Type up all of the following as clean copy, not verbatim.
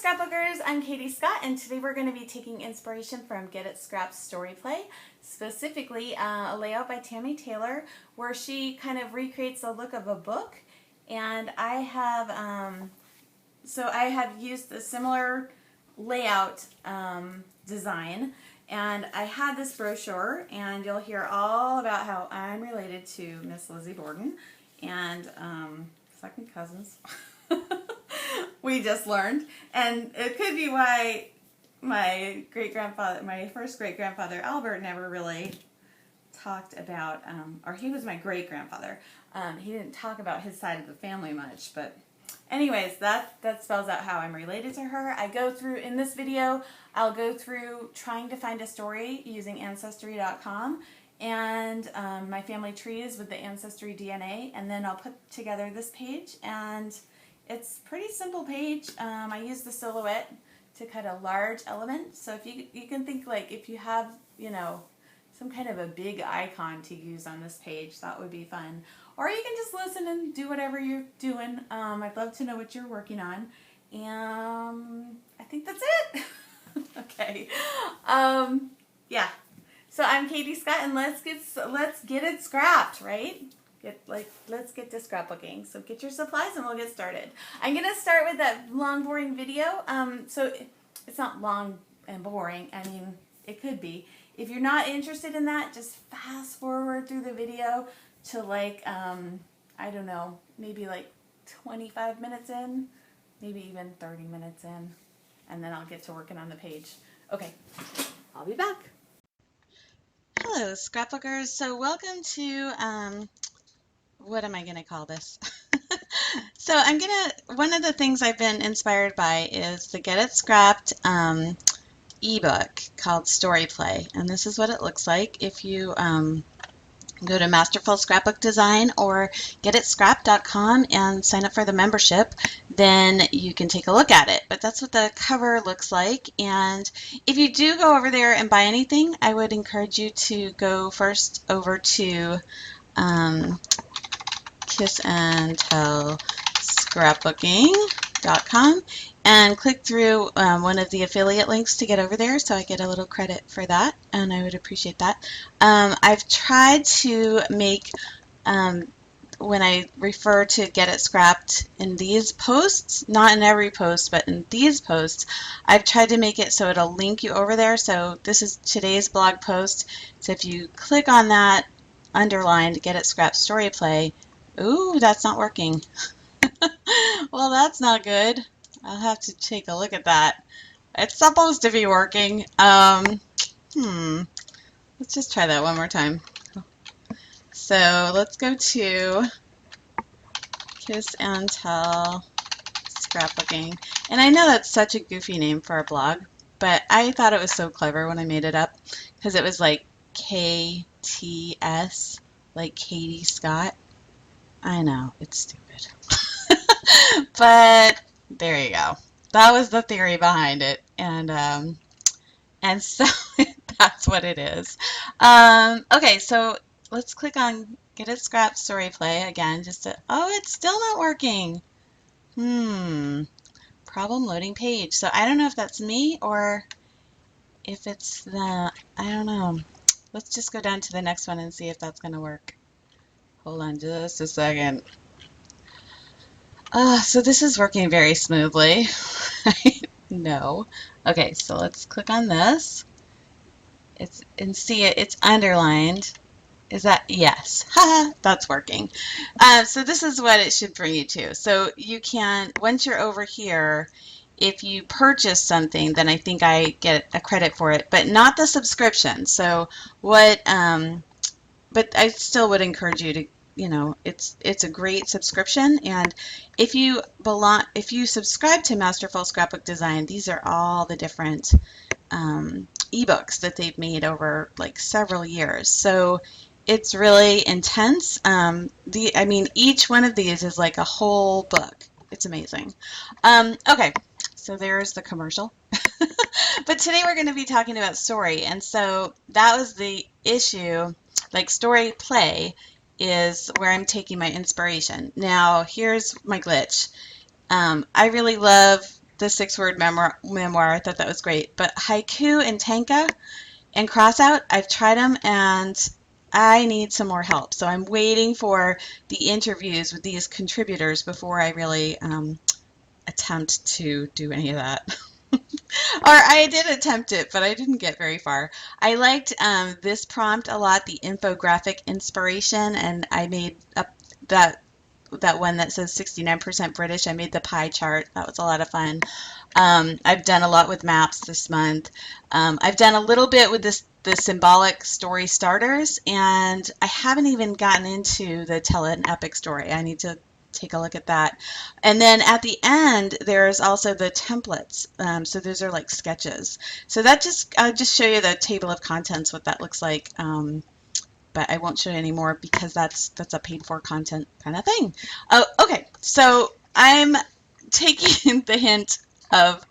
Scrapbookers, I'm Katie Scott, and today we're going to be taking inspiration from Get It Scrapped story play, specifically a layout by Tammy Taylor, where she kind of recreates the look of a book. And I have used a similar layout design, and I had this brochure, and you'll hear all about how I'm related to Miss Lizzie Borden, and second cousins. We just learned, and it could be why my first great-grandfather Albert never really talked about, or he was my great-grandfather. He didn't talk about his side of the family much, but anyways, that spells out how I'm related to her. In this video, I'll go through trying to find a story using ancestry.com and my family trees with the ancestry DNA, and then I'll put together this page, and it's a pretty simple page. I use the silhouette to cut a large element, so if you can think like if you have, some kind of a big icon to use on this page, that would be fun. Or you can just listen and do whatever you're doing. I'd love to know what you're working on. And I think that's it. Okay. Yeah. So I'm Katie Scott, and let's get it scrapped, right? Let's get to scrapbooking. So get your supplies and we'll get started. I'm gonna start with that long, boring video. So it's not long and boring. I mean, it could be. If you're not interested in that, just fast forward through the video to I don't know, maybe like 25 minutes in, maybe even 30 minutes in, and then I'll get to working on the page. Okay, I'll be back. Hello, scrapbookers. So welcome to, what am I going to call this? So one of the things I've been inspired by is the Get It Scrapped ebook called Story Play. And this is what it looks like if you go to Masterful Scrapbook Design or getitscrapped.com and sign up for the membership, then you can take a look at it. But that's what the cover looks like. And if you do go over there and buy anything, I would encourage you to go first over to Kiss and Tell Scrapbooking.com and click through one of the affiliate links to get over there, so I get a little credit for that, and I would appreciate that. I've tried to make, when I refer to Get It Scrapped in these posts, not in every post, but in these posts, I've tried to make it so it'll link you over there. So this is today's blog post. So if you click on that underlined Get It Scrapped Story Play, ooh, that's not working. Well, that's not good. I'll have to take a look at that. It's supposed to be working. Let's just try that one more time. So let's go to Kiss and Tell Scrapbooking. And I know that's such a goofy name for a blog, but I thought it was so clever when I made it up, because it was like KTS, like Katie Scott. I know, it's stupid. But there you go. That was the theory behind it, and so that's what it is. Okay, so let's click on Get It Scrapped Story Play again. It's still not working. Problem loading page. So I don't know if that's me or if it's I don't know. Let's just go down to the next one and see if that's going to work. Hold on just a second. So this is working very smoothly. No. Okay, so let's click on this. It's underlined. Is that yes? Haha, that's working. So this is what it should bring you to. So you can, once you're over here, if you purchase something, then I think I get a credit for it, but not the subscription. So but I still would encourage you to, it's a great subscription, and if you subscribe to Masterful Scrapbook Design, these are all the different ebooks that they've made over like several years. So it's really intense. Each one of these is like a whole book. It's amazing. Okay, so there's the commercial. But today we're going to be talking about story, and so that was the issue. Like, story play is where I'm taking my inspiration. Now, here's my glitch. I really love the 6-word memoir. I thought that was great. But haiku and tanka and crossout, I've tried them and I need some more help. So I'm waiting for the interviews with these contributors before I really attempt to do any of that. Or I did attempt it, but I didn't get very far. I liked this prompt a lot, the infographic inspiration, and I made up that one that says 69% British. I made the pie chart. That was a lot of fun. I've done a lot with maps this month. I've done a little bit with the symbolic story starters, and I haven't even gotten into the tell an epic story. I need to take a look at that. And then at the end, there's also the templates. So those are like sketches. So I'll just show you the table of contents, what that looks like. But I won't show you anymore because that's a paid for content kind of thing. Oh, okay. So I'm taking the hint of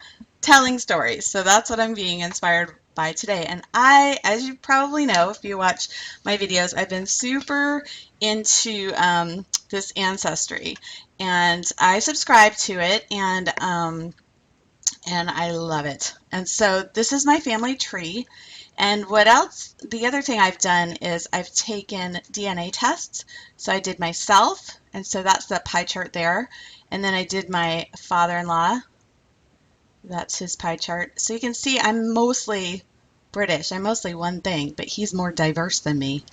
telling stories. So that's what I'm being inspired by today. And as you probably know, if you watch my videos, I've been super into this ancestry, and I subscribe to it, and I love it. And so this is my family tree. And what else? The other thing I've done is I've taken DNA tests. So I did myself, and so that's the pie chart there. And then I did my father-in-law. That's his pie chart. So you can see I'm mostly British. I'm mostly one thing, but he's more diverse than me.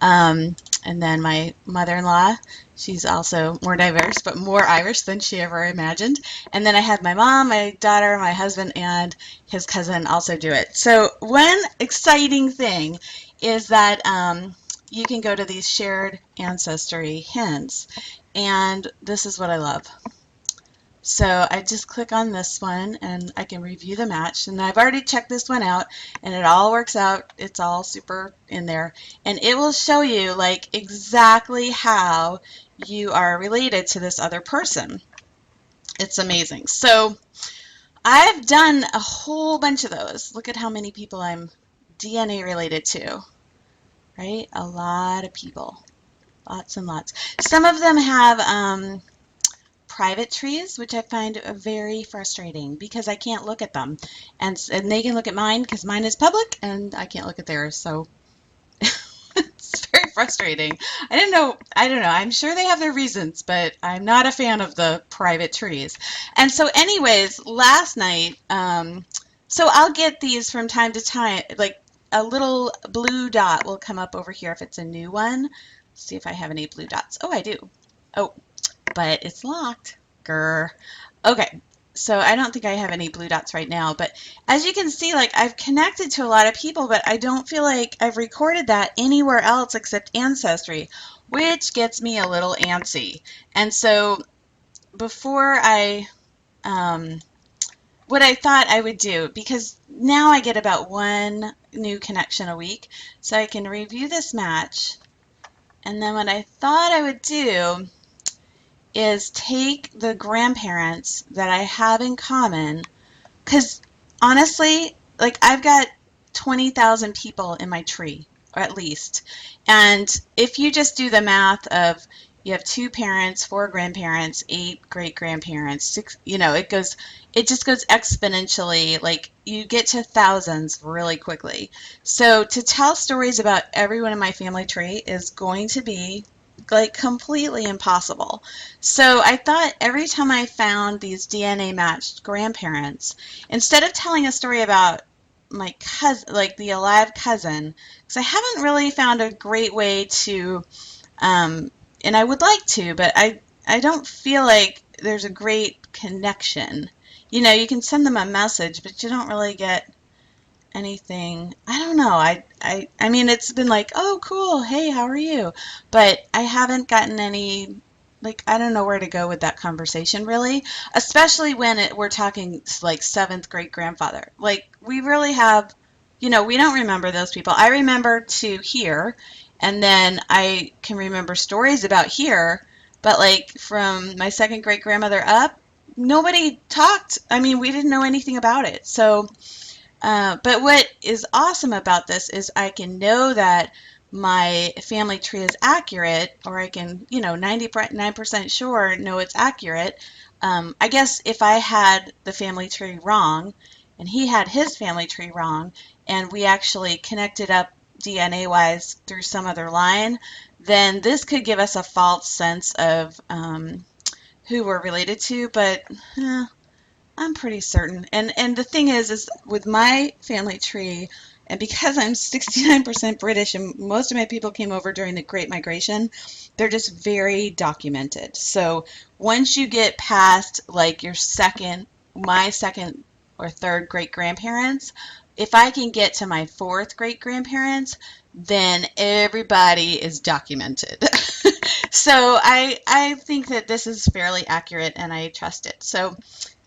And then my mother-in-law, she's also more diverse, but more Irish than she ever imagined. And then I had my mom, my daughter, my husband, and his cousin also do it. So one exciting thing is that you can go to these shared ancestry hints, and this is what I love. So I just click on this one and I can review the match, and I've already checked this one out and it all works out. It's all super in there, and it will show you like exactly how you are related to this other person. It's amazing. So I've done a whole bunch of those. Look at how many people I'm DNA related to, right? A lot of people, lots and lots. Some of them have private trees, which I find very frustrating because I can't look at them, and they can look at mine because mine is public and I can't look at theirs. So it's very frustrating. I don't know. I'm sure they have their reasons, but I'm not a fan of the private trees. And so, anyways, last night, so I'll get these from time to time. Like a little blue dot will come up over here if it's a new one. Let's see if I have any blue dots. Oh, I do. Oh, but it's locked. Grr. Okay, so I don't think I have any blue dots right now, but as you can see, like I've connected to a lot of people, but I don't feel like I've recorded that anywhere else except Ancestry, which gets me a little antsy. And so before what I thought I would do, because now I get about one new connection a week, so I can review this match, and then what I thought I would do is take the grandparents that I have in common, because honestly, like I've got 20,000 people in my tree, or at least. And if you just do the math of you have 2 parents, 4 grandparents, 8 great grandparents, 6, it just goes exponentially. Like you get to thousands really quickly. So to tell stories about everyone in my family tree is going to be like completely impossible. So I thought every time I found these DNA matched grandparents, instead of telling a story about my cousin, like the alive cousin, because I haven't really found a great way to, and I would like to, but I don't feel like there's a great connection. You can send them a message, but you don't really get anything. I don't know. I mean, it's been like, oh, cool. Hey, how are you? But I haven't gotten any, like, I don't know where to go with that conversation, really, especially when we're talking like 7th great grandfather. Like, we really have, we don't remember those people. I remember to hear, and then I can remember stories about here, but like from my 2nd great grandmother up, nobody talked. I mean, we didn't know anything about it. So, but what is awesome about this is I can know that my family tree is accurate, or I can, 99% sure know it's accurate, I guess if I had the family tree wrong and he had his family tree wrong and we actually connected up DNA-wise through some other line, then this could give us a false sense of who we're related to, but I'm pretty certain. And the thing is with my family tree, and because I'm 69% British and most of my people came over during the Great Migration, they're just very documented. So once you get past like my second or third great grandparents, if I can get to my fourth great grandparents, then everybody is documented. So I think that this is fairly accurate and I trust it. So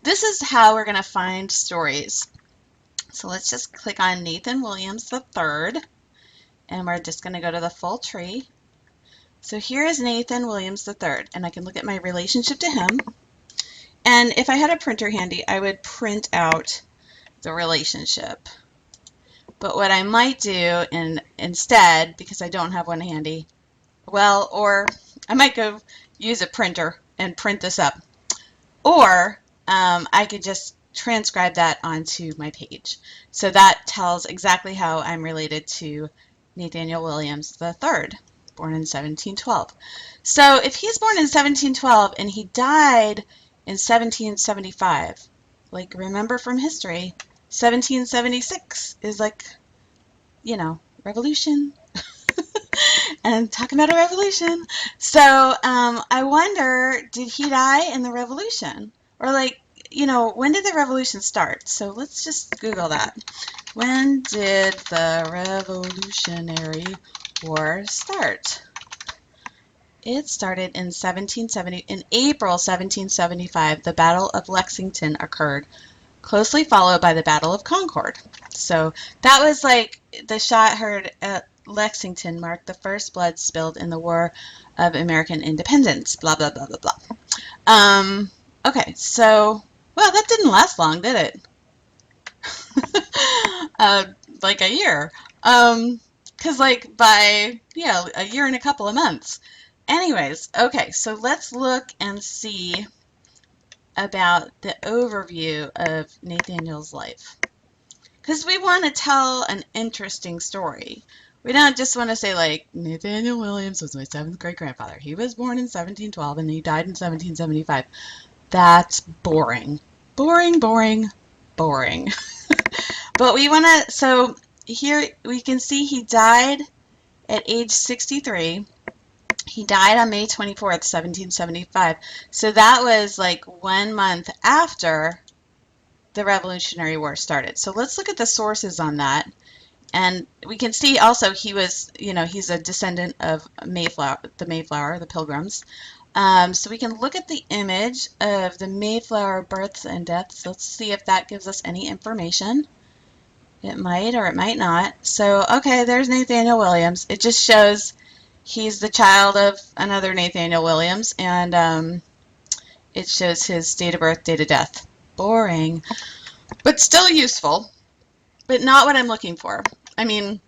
this is how we're going to find stories. So let's just click on Nathan Williams III, and we're just going to go to the full tree. So here is Nathan Williams III, and I can look at my relationship to him. And if I had a printer handy, I would print out the relationship. But what I might do instead, because I don't have one handy, well, or I might go use a printer and print this up. Or I could just transcribe that onto my page. So that tells exactly how I'm related to Nathaniel Williams III, born in 1712. So if he's born in 1712 and he died in 1775, like remember from history, 1776 is like, revolution. And talking about a revolution. So I wonder, did he die in the revolution? Or when did the revolution start? So let's just Google that. When did the Revolutionary War start? It started in April 1775. The Battle of Lexington occurred, closely followed by the Battle of Concord. So that was like the shot heard at Lexington marked the first blood spilled in the War of American Independence. Blah, blah, blah, blah, blah. Okay, so, well, that didn't last long, did it? Like a year. Because by, a year and a couple of months. Anyways, okay, so let's look and see about the overview of Nathaniel's life. Because we want to tell an interesting story. We don't just want to say, Nathaniel Williams was my seventh great-grandfather. He was born in 1712 and he died in 1775. That's boring. Boring, boring, boring. But we want to, so here we can see he died at age 63. He died on May 24th, 1775. So that was 1 month after the Revolutionary War started. So let's look at the sources on that. And we can see also he was, he's a descendant of the Pilgrims. So we can look at the image of the Mayflower births and deaths. Let's see if that gives us any information. It might or it might not. So, okay, there's Nathaniel Williams. It just shows he's the child of another Nathaniel Williams, and it shows his date of birth, date of death. Boring, but still useful, but not what I'm looking for. I mean,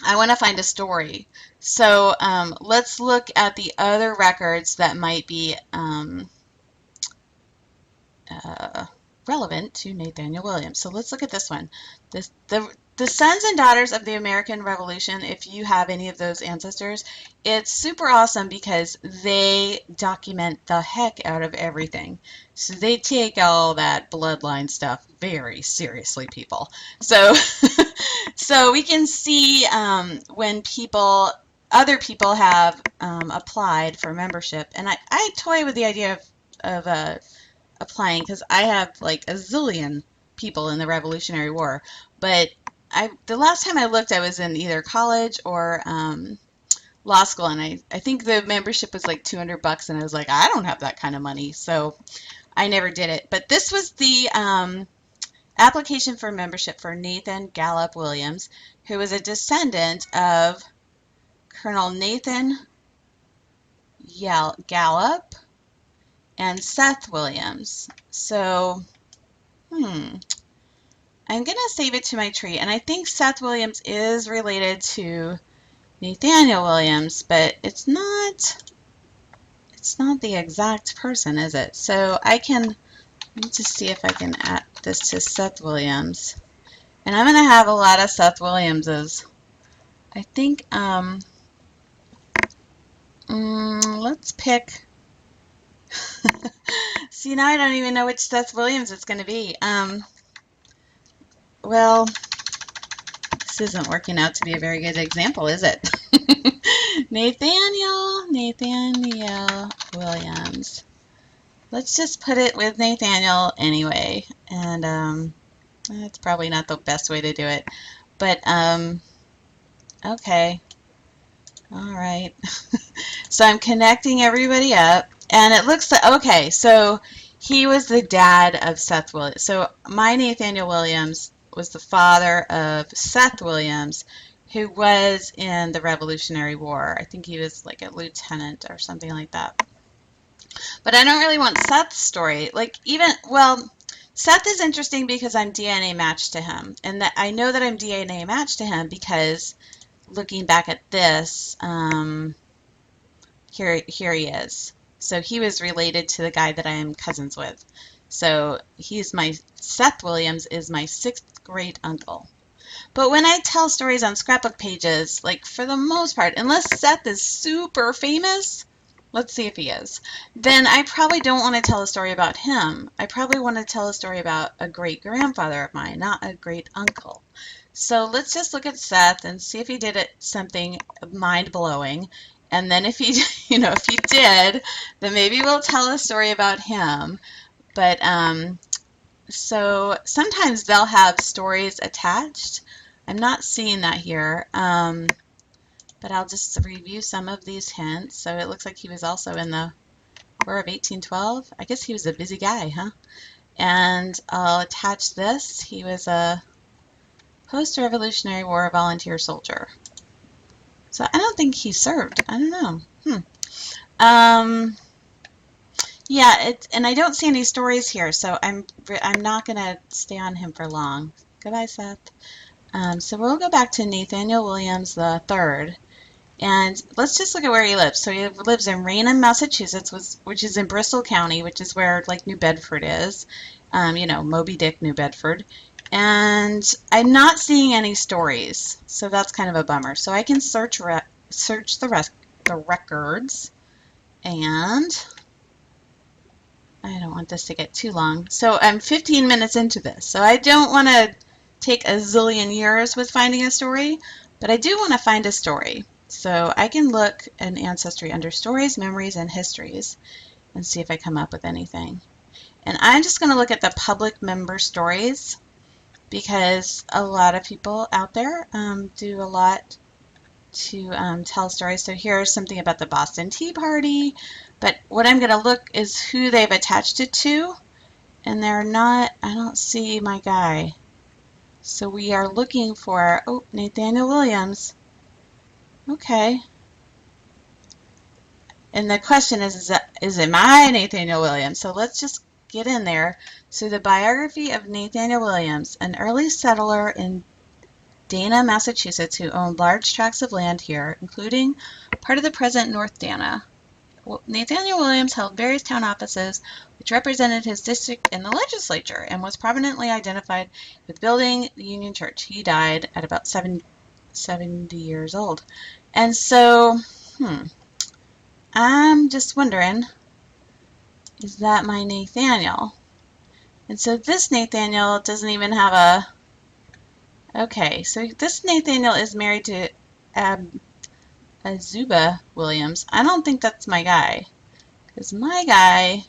I want to find a story. So let's look at the other records that might be relevant to Nathaniel Williams. So let's look at this one. The sons and daughters of the American Revolution, if you have any of those ancestors, it's super awesome because they document the heck out of everything. So they take all that bloodline stuff very seriously, people. So, so we can see when other people have applied for membership, and I toy with the idea of applying because I have a zillion people in the Revolutionary War, but the last time I looked, I was in either college or law school, and I think the membership was $200, and I was I don't have that kind of money, so I never did it. But this was the application for membership for Nathan Gallup Williams, who was a descendant of Colonel Nathan Gallup and Seth Williams. So, I'm going to save it to my tree, and I think Seth Williams is related to Nathaniel Williams, but it's not It's not the exact person, is it? So I can, let me just see if I can add this to Seth Williams. And I'm going to have a lot of Seth Williamses. I think, let's pick, see, now I don't even know which Seth Williams it's going to be. Well, this isn't working out to be a very good example, is it? Nathaniel Williams. Let's just put it with Nathaniel anyway. And that's probably not the best way to do it. But, okay. All right. So I'm connecting everybody up. And it looks like, okay, so he was the dad of Seth Williams. So my Nathaniel Williams was the father of Seth Williams, who was in the Revolutionary War. I think he was like a lieutenant or something like that. But I don't really want Seth's story. Like even, well, Seth is interesting because I'm DNA matched to him. And that I know that I'm DNA matched to him because looking back at this, here he is. So he was related to the guy that I am cousins with. So Seth Williams is my 6th great uncle. But when I tell stories on scrapbook pages, like for the most part, unless Seth is super famous, let's see if he is, then I probably don't want to tell a story about him. I probably want to tell a story about a great grandfather of mine, not a great uncle. So let's just look at Seth and see if he did something mind-blowing. And then if he, if he did, then maybe we'll tell a story about him. But so sometimes they'll have stories attached. I'm not seeing that here, but I'll just review some of these hints. So it looks like he was also in the War of 1812. I guess he was a busy guy, huh? And I'll attach this. He was a post-Revolutionary War volunteer soldier. So I don't think he served. I don't know. Yeah, and I don't see any stories here, so I'm not going to stay on him for long. Goodbye, Seth. So we'll go back to Nathaniel Williams III, and let's just look at where he lives. So he lives in Raynham, Massachusetts, which is in Bristol County, which is where like New Bedford is. Moby Dick, New Bedford. And I'm not seeing any stories, so that's kind of a bummer. So I can search the records, and I don't want this to get too long. So I'm 15 minutes into this, so I don't want to take a zillion years with finding a story, but I do want to find a story. So I can look in Ancestry under Stories, Memories, and Histories and see if I come up with anything. And I'm just going to look at the public member stories because a lot of people out there do a lot to tell stories. So here's something about the Boston Tea Party, but what I'm going to look is who they've attached it to, and they're not, I don't see my guy. So we are looking for, Nathaniel Williams. Okay. And the question is it my Nathaniel Williams? So let's just get in there. So the biography of Nathaniel Williams, an early settler in Dana, Massachusetts, who owned large tracts of land here, including part of the present North Dana. Nathaniel Williams held various town offices which represented his district in the legislature and was prominently identified with building the Union Church. He died at about 70 years old. And so, I'm just wondering, is that my Nathaniel? And so this Nathaniel doesn't even have a... Okay, so this Nathaniel is married to Azuba Williams. I don't think that's my guy, because my guy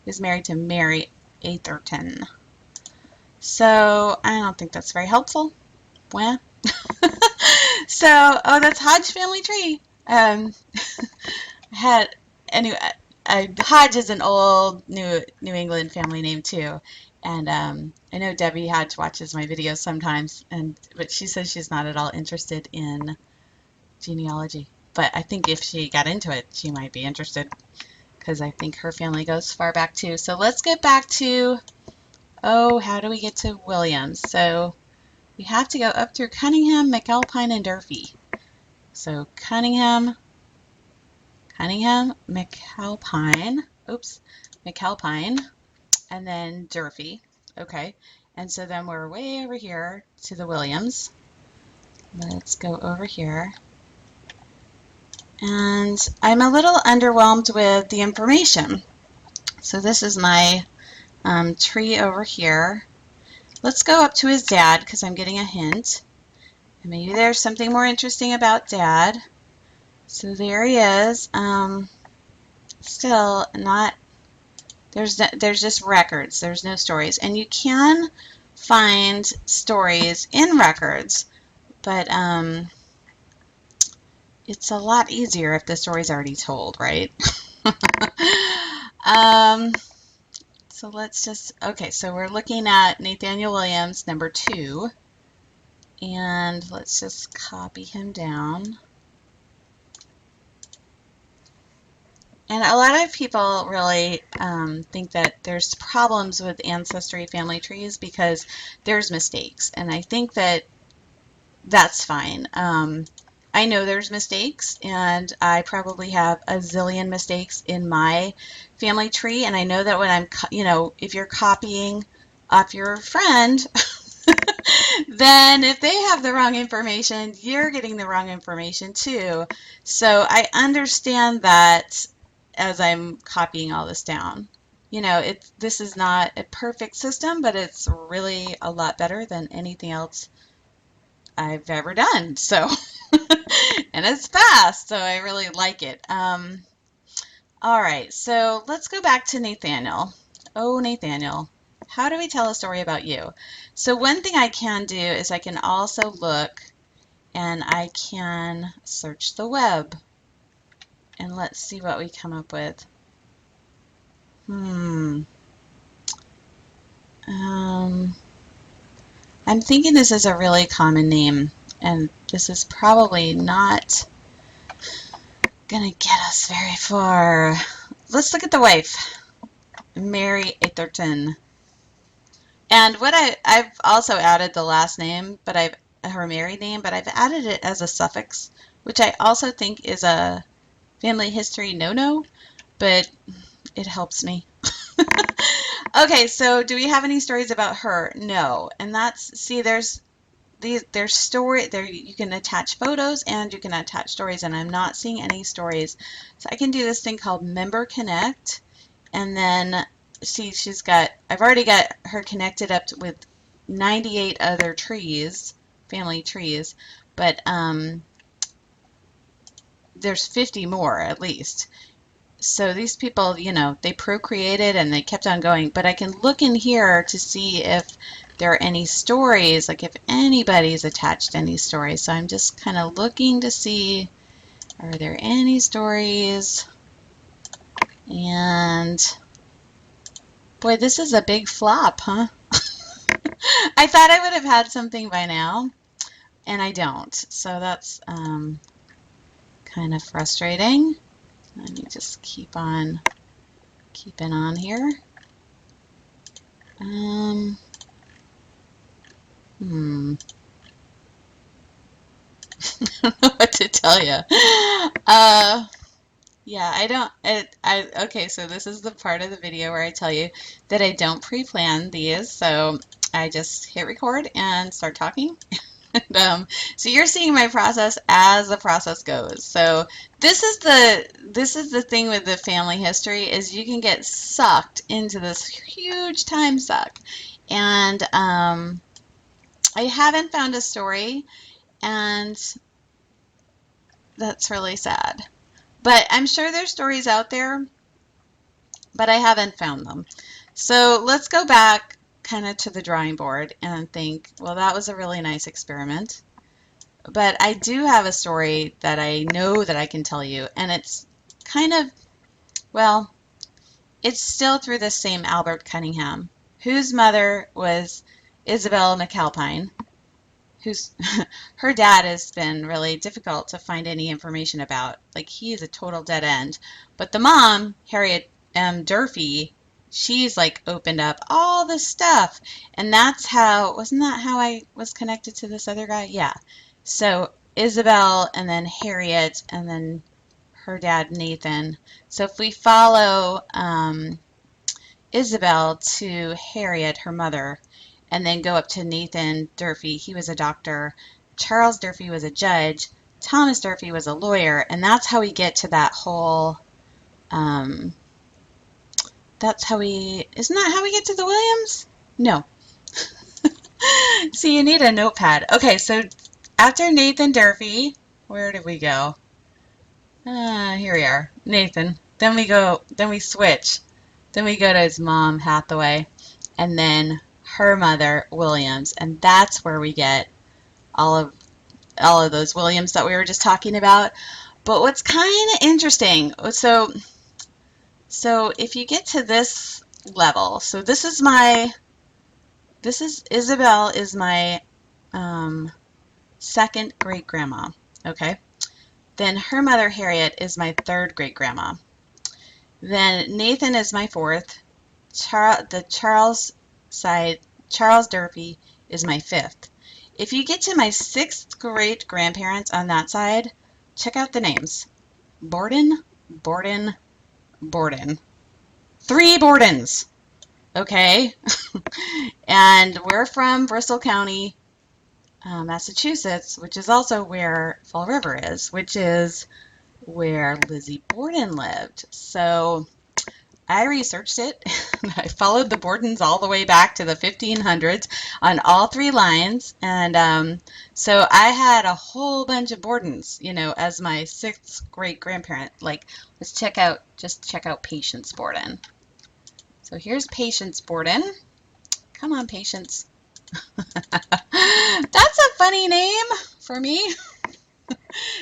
is married to Mary Atherton. So I don't think that's very helpful. Well, so, that's Hodge family tree. Hodge is an old New England family name too, and I know Debbie Hodge watches my videos sometimes, but she says she's not at all interested in genealogy. But I think if she got into it, she might be interested, because I think her family goes far back too. So let's get back to, how do we get to Williams? So we have to go up through Cunningham, McAlpine, and Durfee. So Cunningham, Cunningham, McAlpine, McAlpine, and then Durfee. Okay, and so then we're way over here to the Williams. Let's go over here. And I'm a little underwhelmed with the information. So this is my tree over here. Let's go up to his dad because I'm getting a hint. And maybe there's something more interesting about Dad. So there he is. Still not, there's just records. There's no stories. And you can find stories in records, but it's a lot easier if the story's already told, right? So let's just, okay, so we're looking at Nathaniel Williams, number 2. And let's just copy him down. And a lot of people really think that there's problems with ancestry family trees because there's mistakes. And I think that that's fine. I know there's mistakes, and I probably have a zillion mistakes in my family tree. And I know that when I'm, if you're copying off your friend, then if they have the wrong information, you're getting the wrong information too. So I understand that as I'm copying all this down. This is not a perfect system, but it's really a lot better than anything else I've ever done. So, and it's fast, so I really like it. All right, so let's go back to Nathaniel. Oh, Nathaniel, how do we tell a story about you? So one thing I can do is I can also look and I can search the web. And let's see what we come up with. I'm thinking this is a really common name, and this is probably not gonna get us very far. Let's look at the wife, Mary Atherton. And what I've also added the last name, but her married name, but I've added it as a suffix, which I also think is a family history no-no, but it helps me. Okay, so do we have any stories about her? No. And there's story there. You can attach photos and you can attach stories, and I'm not seeing any stories. So I can do this thing called Member Connect, and then see I've already got her connected up with 98 other trees, family trees, but there's 50 more at least. So these people, they procreated and they kept on going. But I can look in here to see if there are any stories, like if anybody's attached any stories. So I'm just kind of looking to see, are there any stories? And boy, this is a big flop, huh? I thought I would have had something by now, and I don't. So that's kind of frustrating. Let me just keep on keeping on here. I don't know what to tell you. Yeah, I don't. Okay, so this is the part of the video where I tell you that I don't pre-plan these, so I just hit record and start talking. So you're seeing my process as the process goes. So this is the thing with the family history is you can get sucked into this huge time suck. And I haven't found a story, and that's really sad. But I'm sure there's stories out there, but I haven't found them. So let's go back kind of to the drawing board and think, well, that was a really nice experiment. But I do have a story that I know that I can tell you, and it's kind of, well, it's still through the same Albert Cunningham, whose mother was Isabel McAlpine, whose her dad has been really difficult to find any information about. Like, he is a total dead end. But the mom, Harriet M. Durfee, she's like opened up all this stuff. And wasn't that how I was connected to this other guy? Yeah. So Isabel and then Harriet and then her dad Nathan. So if we follow Isabel to Harriet, her mother, and then go up to Nathan Durfee, he was a doctor. Charles Durfee was a judge. Thomas Durfee was a lawyer, and that's how we get to that whole. That's how we. Isn't that how we get to the Williams? No. So you need a notepad. Okay, so after Nathan Durfee, where did we go? Here we are, Nathan. Then we switch. Then we go to his mom, Hathaway, and then her mother, Williams, and that's where we get all of those Williams that we were just talking about. But what's kind of interesting, so if you get to this level, so Isabel is my second great grandma, okay? Then her mother, Harriet, is my third great grandma. Then Nathan is my fourth. The Charles side, Charles Durfee, is my fifth. If you get to my sixth great grandparents on that side, check out the names. Borden, Borden, Borden. 3 Bordens, okay? And we're from Bristol County, Massachusetts, which is also where Fall River is, which is where Lizzie Borden lived. So I researched it. I followed the Bordens all the way back to the 1500s on all 3 lines. And so I had a whole bunch of Bordens, as my 6th great grandparent. Like, check out Patience Borden. So here's Patience Borden. Come on, Patience. That's a funny name for me.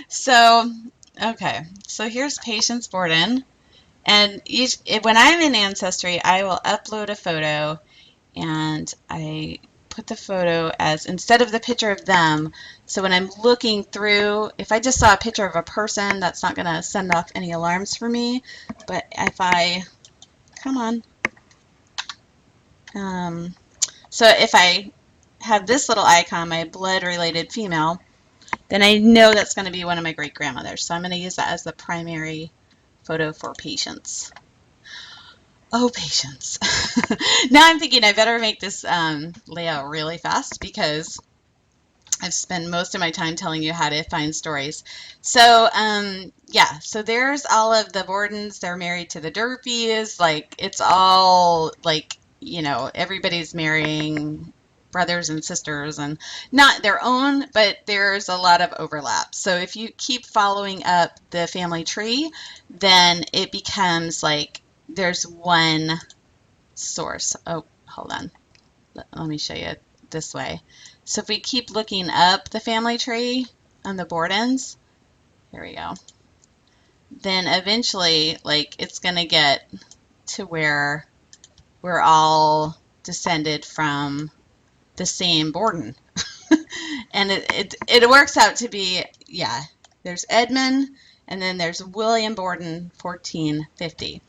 So, okay. So here's Patience Borden. And when I'm in Ancestry, I will upload a photo, and I put the photo as, instead of the picture of them, so when I'm looking through, if I just saw a picture of a person, that's not going to send off any alarms for me. But if come on. So if I have this little icon, my blood-related female, then I know that's going to be one of my great-grandmothers. So I'm going to use that as the primary photo for Patience. Oh, Patience. Now I'm thinking I better make this layout really fast because I've spent most of my time telling you how to find stories. So, yeah, so there's all of the Bordens. They're married to the Durfees. Like, it's all, like, everybody's marrying brothers and sisters, and not their own, but there's a lot of overlap. So if you keep following up the family tree, then it becomes like there's one source. Oh, hold on. Let me show you it this way. So if we keep looking up the family tree on the Bordens, here we go, then eventually, like, it's going to get to where we're all descended from the same Borden. And it works out to be, yeah, there's Edmund, and then there's William Borden, 1450.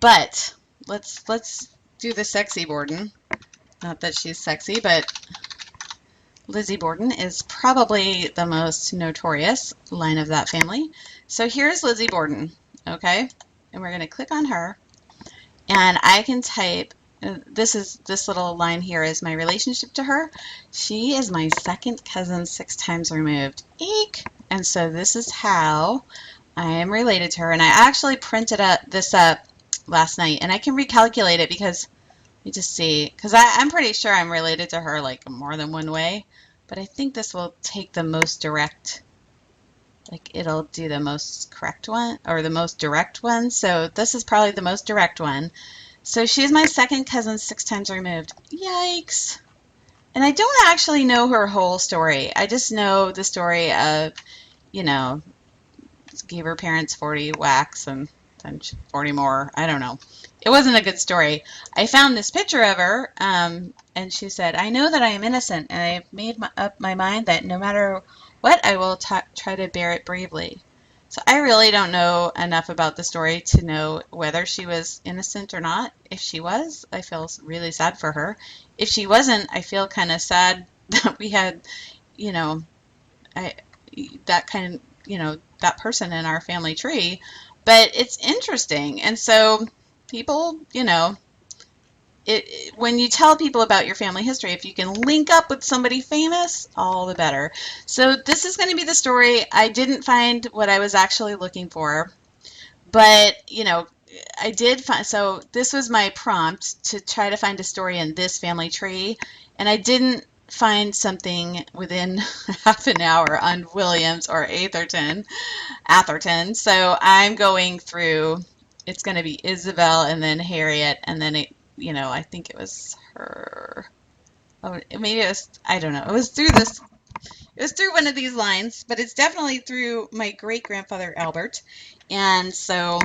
But let's do the sexy Borden. Not that she's sexy, but Lizzie Borden is probably the most notorious line of that family. So here's Lizzie Borden, okay? And we're going to click on her, and I can type, this little line here is my relationship to her. She is my second cousin 6 times removed. Eek! And so this is how I am related to her. And I actually printed this up last night, and I can recalculate it because, let me just see, because I'm pretty sure I'm related to her like more than one way. But I think this will take the most direct, like it'll do the most correct one, or the most direct one. So this is probably the most direct one. So she's my second cousin 6 times removed. Yikes. And I don't actually know her whole story. I just know the story of, gave her parents 40 whacks and then 40 more. I don't know. It wasn't a good story. I found this picture of her, and she said, I know that I am innocent, and I've made up my mind that no matter what, I will try to bear it bravely. So I really don't know enough about the story to know whether she was innocent or not. If she was, I feel really sad for her. If she wasn't, I feel kind of sad that we had, that kind of, that person in our family tree, but it's interesting. And so people, when you tell people about your family history, if you can link up with somebody famous, all the better. So this is going to be the story. I didn't find what I was actually looking for, but I did find, so this was my prompt to try to find a story in this family tree, and I didn't find something within half an hour on Williams or Atherton. So I'm going through, it's going to be Isabel and then Harriet, and then I think it was her. Oh, maybe it was, I don't know. It was through one of these lines, but it's definitely through my great grandfather Albert. And so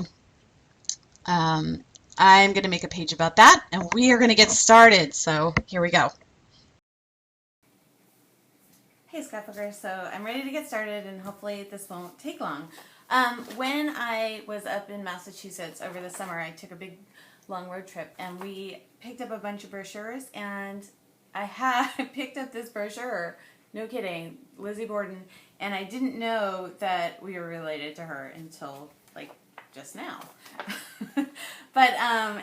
I'm going to make a page about that, and we are going to get started. So here we go. Hey scrapbookers, so I'm ready to get started and hopefully this won't take long. When I was up in Massachusetts over the summer, I took a big long road trip and we picked up a bunch of brochures, and I picked up this brochure, no kidding, Lizzie Borden, and I didn't know that we were related to her until like just now. But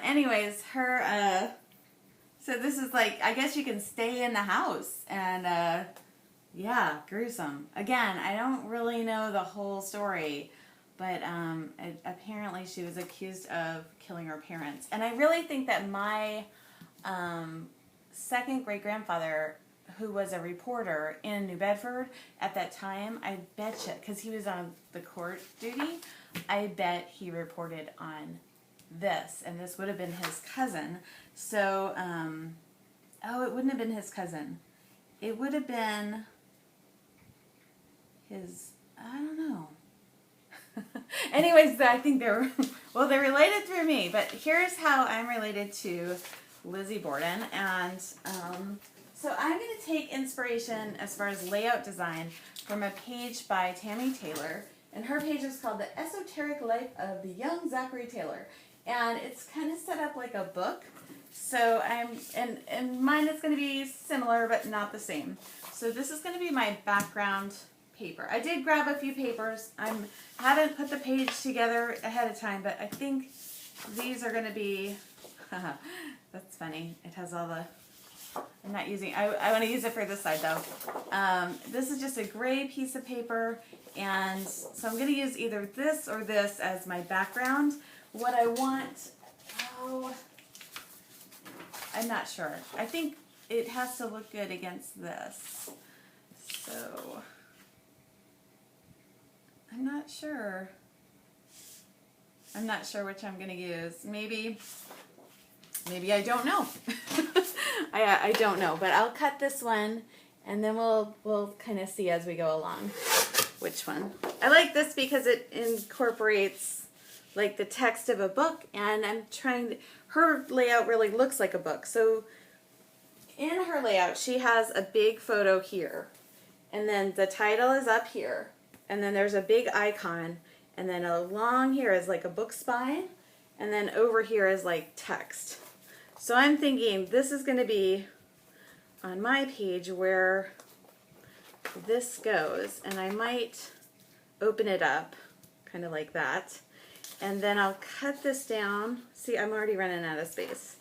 anyways, her so this is like, I guess you can stay in the house, and yeah, gruesome. Again, I don't really know the whole story, but apparently she was accused of killing her parents. And I really think that my second great-grandfather, who was a reporter in New Bedford at that time, I bet you, because he was on the court duty, I bet he reported on this, and this would have been his cousin. So, oh, it wouldn't have been his cousin. It would have been his, I don't know. Anyways, I think they're related through me, but here's how I'm related to Lizzie Borden. And so I'm going to take inspiration as far as layout design from a page by Tammy Taylor, and her page is called The Esoteric Life of the Young Zachary Taylor, and it's kind of set up like a book. So and mine is going to be similar but not the same. So this is going to be my background paper. I did grab a few papers. I haven't put the page together ahead of time, but I think these are going to be, that's funny. It has all the, I'm not using, I want to use it for this side though. This is just a gray piece of paper, and so I'm going to use either this or this as my background. What I want, I'm not sure. I think it has to look good against this. So I'm not sure. I'm not sure which I'm going to use. Maybe I don't know. I don't know, but I'll cut this one, and then we'll kind of see as we go along which one. I like this because it incorporates like the text of a book, and I'm trying to, her layout really looks like a book. So in her layout, she has a big photo here, and then the title is up here, and then there's a big icon, and then along here is like a book spine, and then over here is like text. So I'm thinking this is going to be on my page where this goes, and I might open it up kind of like that, and then I'll cut this down. See, I'm already running out of space.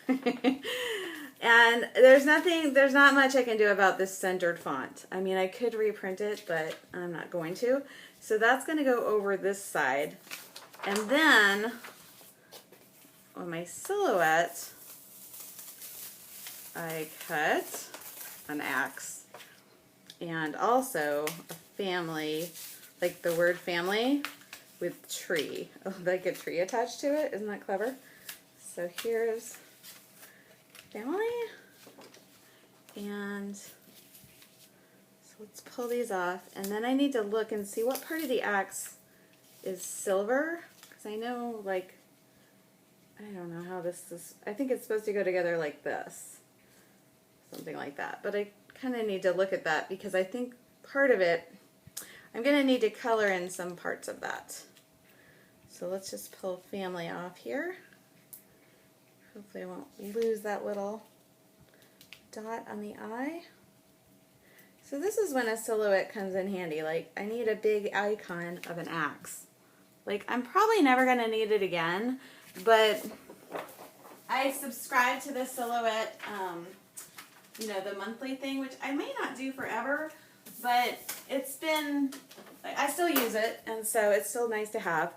And there's not much I can do about this centered font. I mean, I could reprint it, but I'm not going to. So that's going to go over this side. And then on my silhouette, I cut an axe and also a family, like the word family with tree, like a tree attached to it. Isn't that clever? So here's family, and so let's pull these off, and then I need to look and see what part of the axe is silver, because I know, like, I don't know how this is, I think it's supposed to go together like this, something like that, but I kind of need to look at that because I think part of it, I'm going to need to color in some parts of that. So let's just pull family off here. Hopefully I won't lose that little dot on the eye. So this is when a silhouette comes in handy. Like, I need a big icon of an axe. Like, I'm probably never going to need it again, but I subscribe to the silhouette, you know, the monthly thing, which I may not do forever, but it's been, I still use it, and so it's still nice to have.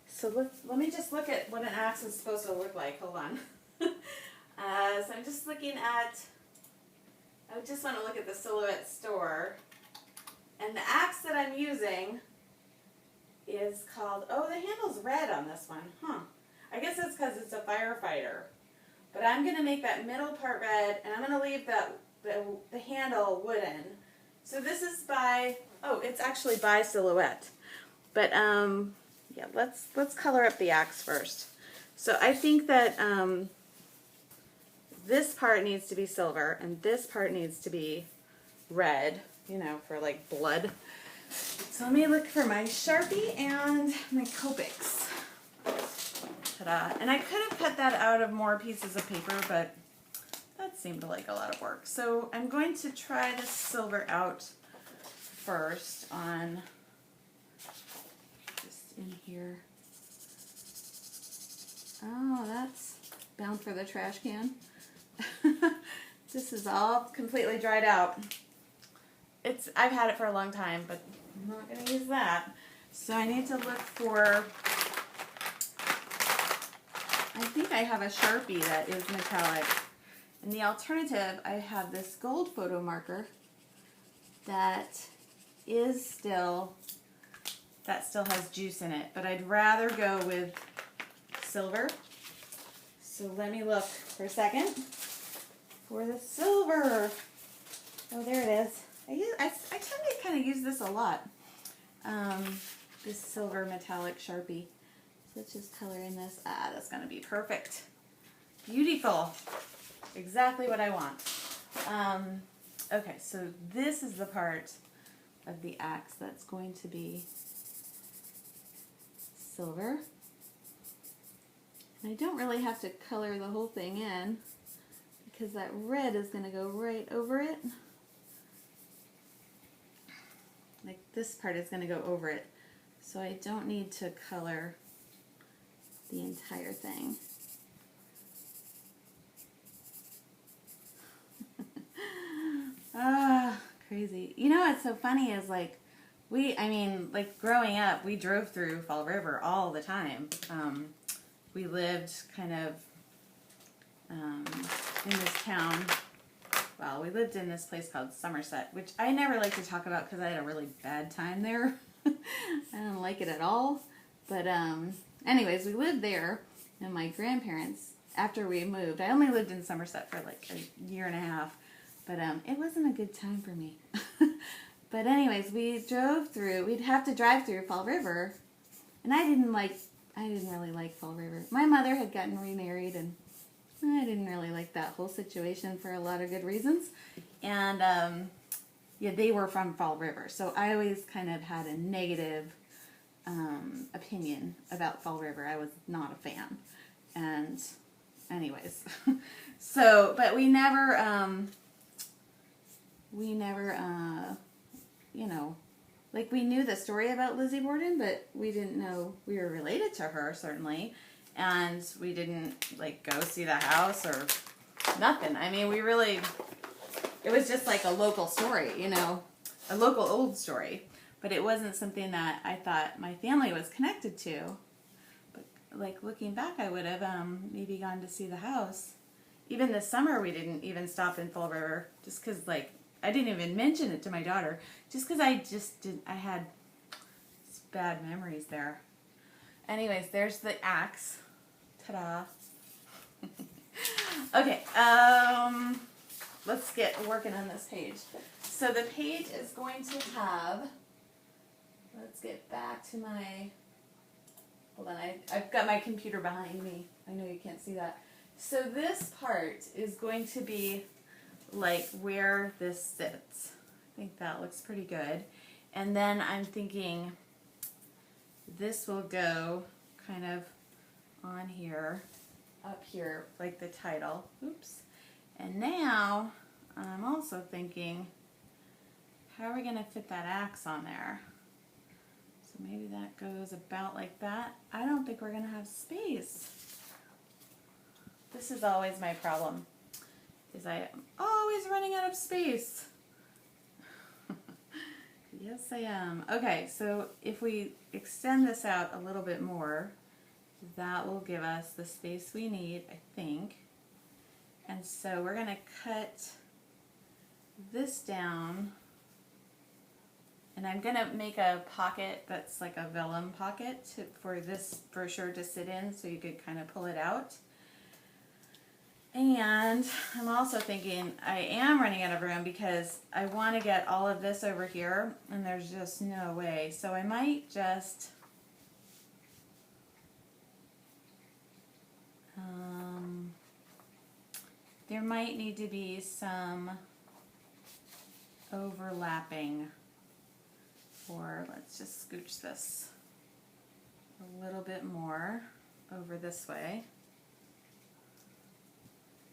So let me just look at what an axe is supposed to look like. Hold on. So I'm just looking at, I just want to look at the Silhouette store. And the axe that I'm using is called, oh, the handle's red on this one. Huh. I guess it's because it's a firefighter. But I'm going to make that middle part red, and I'm going to leave the handle wooden. So this is by, oh, it's actually by Silhouette. But, yeah, let's color up the axe first. So I think that this part needs to be silver, and this part needs to be red, you know, for like blood. So let me look for my Sharpie and my Copics. Ta-da. And I could have cut that out of more pieces of paper, but that seemed like a lot of work. So I'm going to try the silver out first on just in here. Oh, that's bound for the trash can. This is all completely dried out. I've had it for a long time, but I'm not going to use that. So I need to look for, I think I have a Sharpie that is metallic. And the alternative, I have this gold photo marker that still has juice in it, but I'd rather go with silver. So let me look for a second for the silver. Oh, there it is. I tend to kind of use this a lot. This silver metallic Sharpie. So let's just color in this. Ah, that's going to be perfect. Beautiful. Exactly what I want. Okay, so this is the part of the axe that's going to be silver. I don't really have to color the whole thing in because that red is going to go right over it. Like this part is going to go over it. So I don't need to color the entire thing. Ah, crazy. You know what's so funny is like like growing up, we drove through Fall River all the time. We lived kind of in this town. Well, we lived in this place called Somerset, which I never like to talk about because I had a really bad time there. I don't like it at all. But anyways, we lived there, and my grandparents, after we moved, I only lived in Somerset for like a year and a half, but it wasn't a good time for me. But anyways, we drove through, we'd have to drive through Fall River, and I didn't really like Fall River. My mother had gotten remarried, and I didn't really like that whole situation for a lot of good reasons. And yeah, they were from Fall River, so I always kind of had a negative opinion about Fall River. I was not a fan. And anyways, so, but we never, you know, like we knew the story about Lizzie Borden, but we didn't know we were related to her, certainly. And we didn't like go see the house or nothing. I mean, it was just like a local story, you know, a local old story. But it wasn't something that I thought my family was connected to. But like looking back, I would have maybe gone to see the house. Even this summer, we didn't even stop in Fall River just because like I didn't even mention it to my daughter just because I had bad memories there. Anyways, there's the axe. Ta-da. Okay, let's get working on this page. So the page is going to have, let's get back to my, hold on, I've got my computer behind me. I know you can't see that. So this part is going to be like where this sits. I think that looks pretty good. And then I'm thinking this will go kind of on here, up here, like the title. Oops. And now I'm also thinking how are we going to fit that axe on there? So maybe that goes about like that. I don't think we're going to have space. This is always my problem, is I am always running out of space. Yes, I am. Okay, so if we extend this out a little bit more, that will give us the space we need, I think. And so we're going to cut this down, and I'm going to make a pocket that's like a vellum pocket for this brochure to sit in, so you could kind of pull it out. And I'm also thinking I am running out of room because I want to get all of this over here, and there's just no way. So I might just there might need to be some overlapping, or let's just scooch this a little bit more over this way.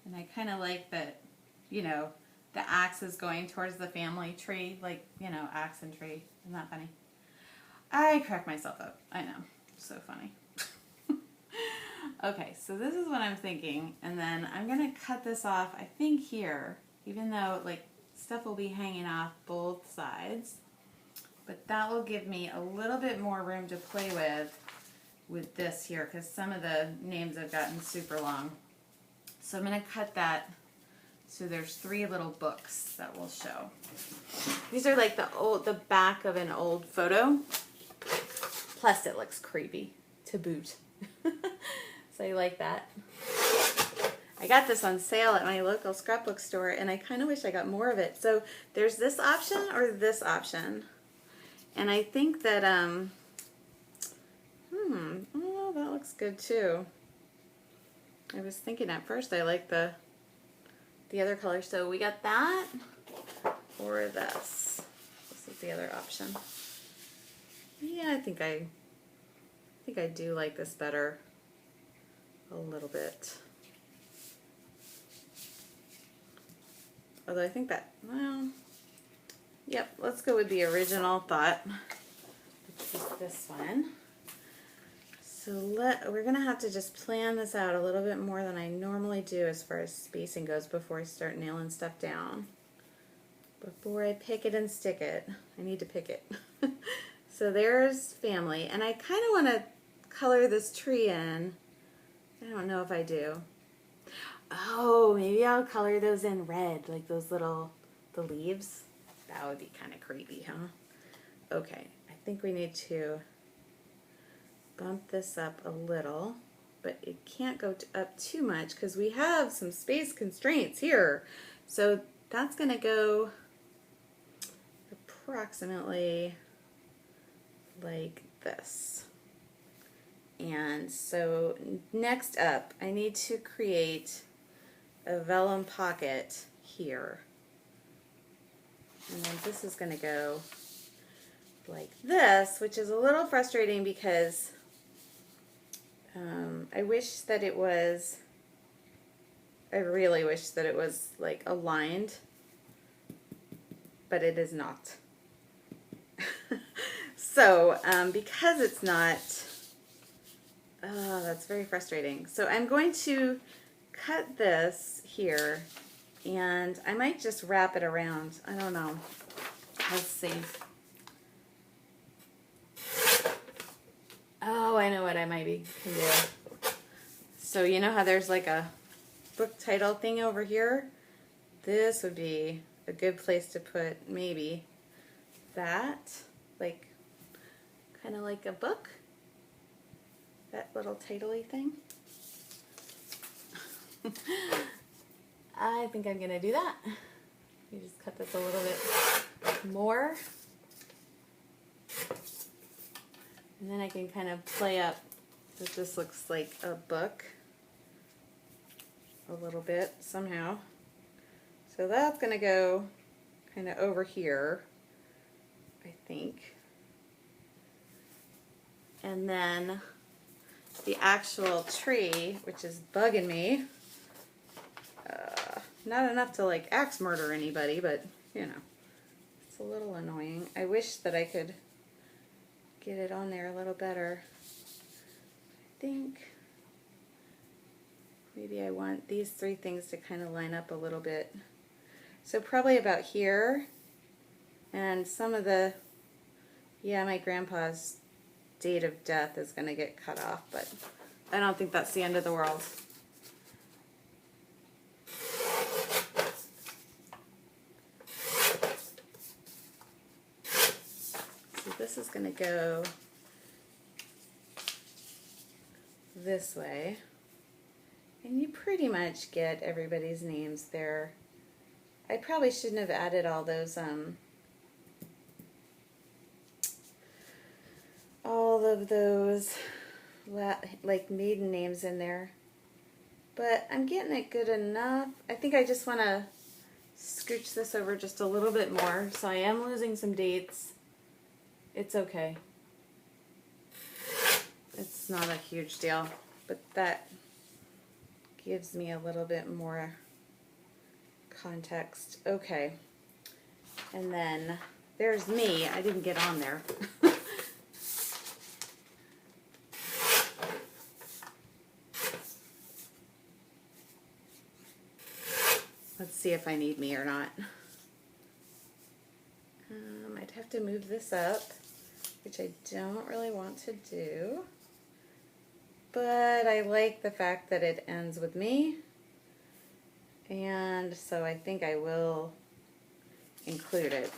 And I kind of like that, you know, the axe is going towards the family tree, like, you know, axe and tree. Isn't that funny? I crack myself up. I know. So funny. Okay, so this is what I'm thinking. And then I'm going to cut this off, I think here, even though, like, stuff will be hanging off both sides. But that will give me a little bit more room to play with this here, because some of the names have gotten super long. So I'm going to cut that so there's 3 little books that will show. These are like the back of an old photo. Plus it looks creepy to boot. So you like that? I got this on sale at my local scrapbook store, and I kind of wish I got more of it. So there's this option or this option. And I think that, oh, that looks good too. I was thinking at first I like the other color. So we got that or this. This is the other option. Yeah, I think I do like this better a little bit. Although I think that, well, yep, let's go with the original thought, which is this one. So we're going to have to just plan this out a little bit more than I normally do as far as spacing goes before I start nailing stuff down. Before I pick it and stick it, I need to pick it. So there's family, and I kind of want to color this tree in. I don't know if I do. Oh, maybe I'll color those in red, like those the leaves. That would be kind of creepy, huh? Okay, I think we need to bump this up a little, but it can't go up too much because we have some space constraints here. So that's going to go approximately like this. And so next up, I need to create a vellum pocket here. And then this is going to go like this, which is a little frustrating because I really wish that it was like aligned, but it is not. So because it's not, that's very frustrating. So I'm going to cut this here, and I might just wrap it around. I don't know. Let's see. Oh, I know what I can do. So you know how there's like a book title thing over here? This would be a good place to put maybe that, like kind of like a book. That little title-y thing. I think I'm going to do that. You just cut this a little bit more. And then I can kind of play up that this looks like a book a little bit somehow. So that's going to go kind of over here, I think. And then the actual tree, which is bugging me. Not enough to like axe murder anybody, but you know, it's a little annoying. I wish that I could get it on there a little better. I think maybe I want these three things to kind of line up a little bit. So probably about here, and some of the, yeah, my grandpa's date of death is going to get cut off, but I don't think that's the end of the world. So this is going to go this way, and you pretty much get everybody's names there. I probably shouldn't have added all those like maiden names in there, but I'm getting it good enough. I think I just want to scooch this over just a little bit more, so I am losing some dates. It's okay. It's not a huge deal, but that gives me a little bit more context. Okay, and then there's me. I didn't get on there. Let's see if I need me or not. I'd have to move this up, which I don't really want to do, but I like the fact that it ends with me, and so I think I will include it.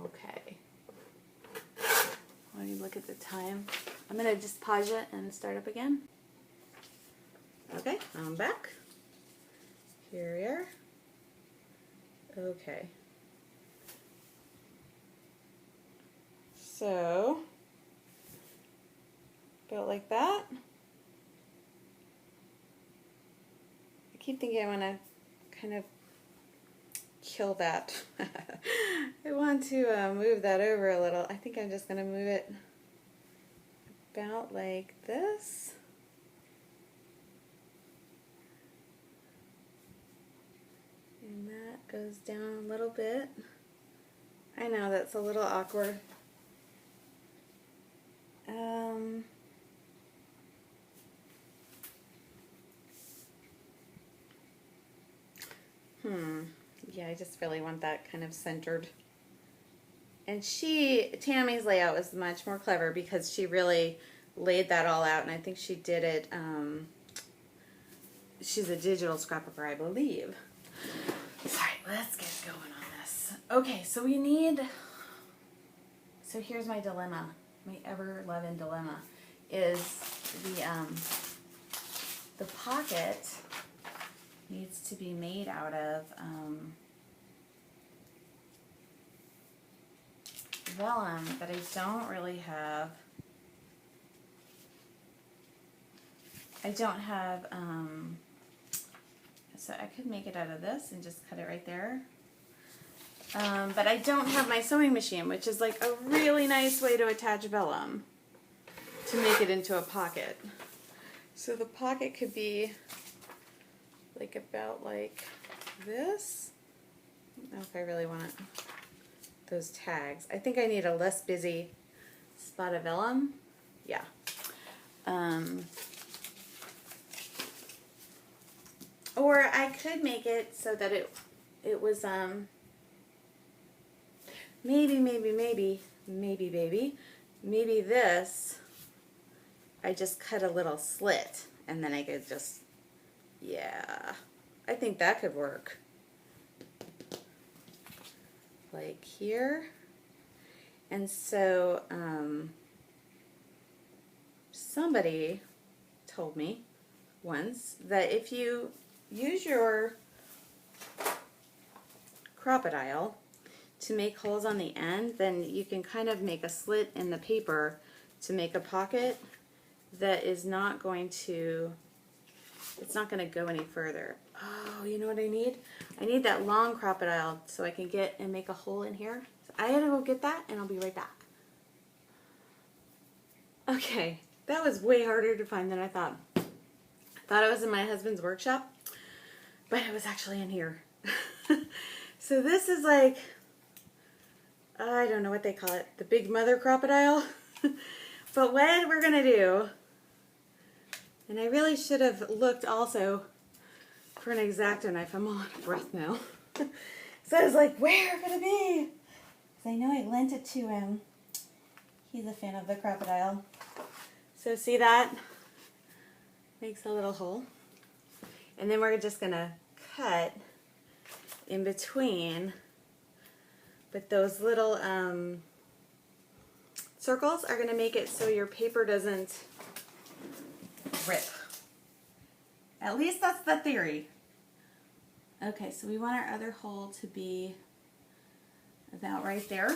Okay. Let me look at the time. I'm going to just pause it and start up again. Okay, I'm back. Here we are. Okay. So, about like that. I keep thinking I want to kind of kill that. I want to move that over a little. I think I'm just going to move it about like this. And that goes down a little bit. I know that's a little awkward. Yeah, I just really want that kind of centered. And Tammy's layout was much more clever because she really laid that all out, and I think she did it, she's a digital scrapbooker, I believe. Alright, let's get going on this. Okay, so here's my dilemma, my ever-loving dilemma, is the pocket needs to be made out of vellum, but I don't really have, so I could make it out of this and just cut it right there. But I don't have my sewing machine, which is like a really nice way to attach vellum to make it into a pocket. So the pocket could be like about like this. I don't know if I really want those tags. I think I need a less busy spot of vellum. Yeah. Or I could make it so that it was maybe this, I just cut a little slit and then I could just, yeah, I think that could work. Like here. And so somebody told me once that if you use your crocodile to make holes on the end, then you can kind of make a slit in the paper to make a pocket that is not going to, it's not going to go any further. Oh, you know what I need? I need that long crocodile so I can get and make a hole in here. So I gotta go get that and I'll be right back. Okay, that was way harder to find than I thought. I thought it was in my husband's workshop. but it was actually in here. So this is like, I don't know what they call it, the big mother crocodile. But what we're gonna do, and I really should have looked also for an X-Acto knife. I'm all out of breath now. So I was like, where could it be? Because I know I lent it to him. He's a fan of the crocodile. So see that? Makes a little hole. And then we're just gonna cut in between. But those little circles are gonna make it so your paper doesn't rip. At least that's the theory. Okay, so we want our other hole to be about right there.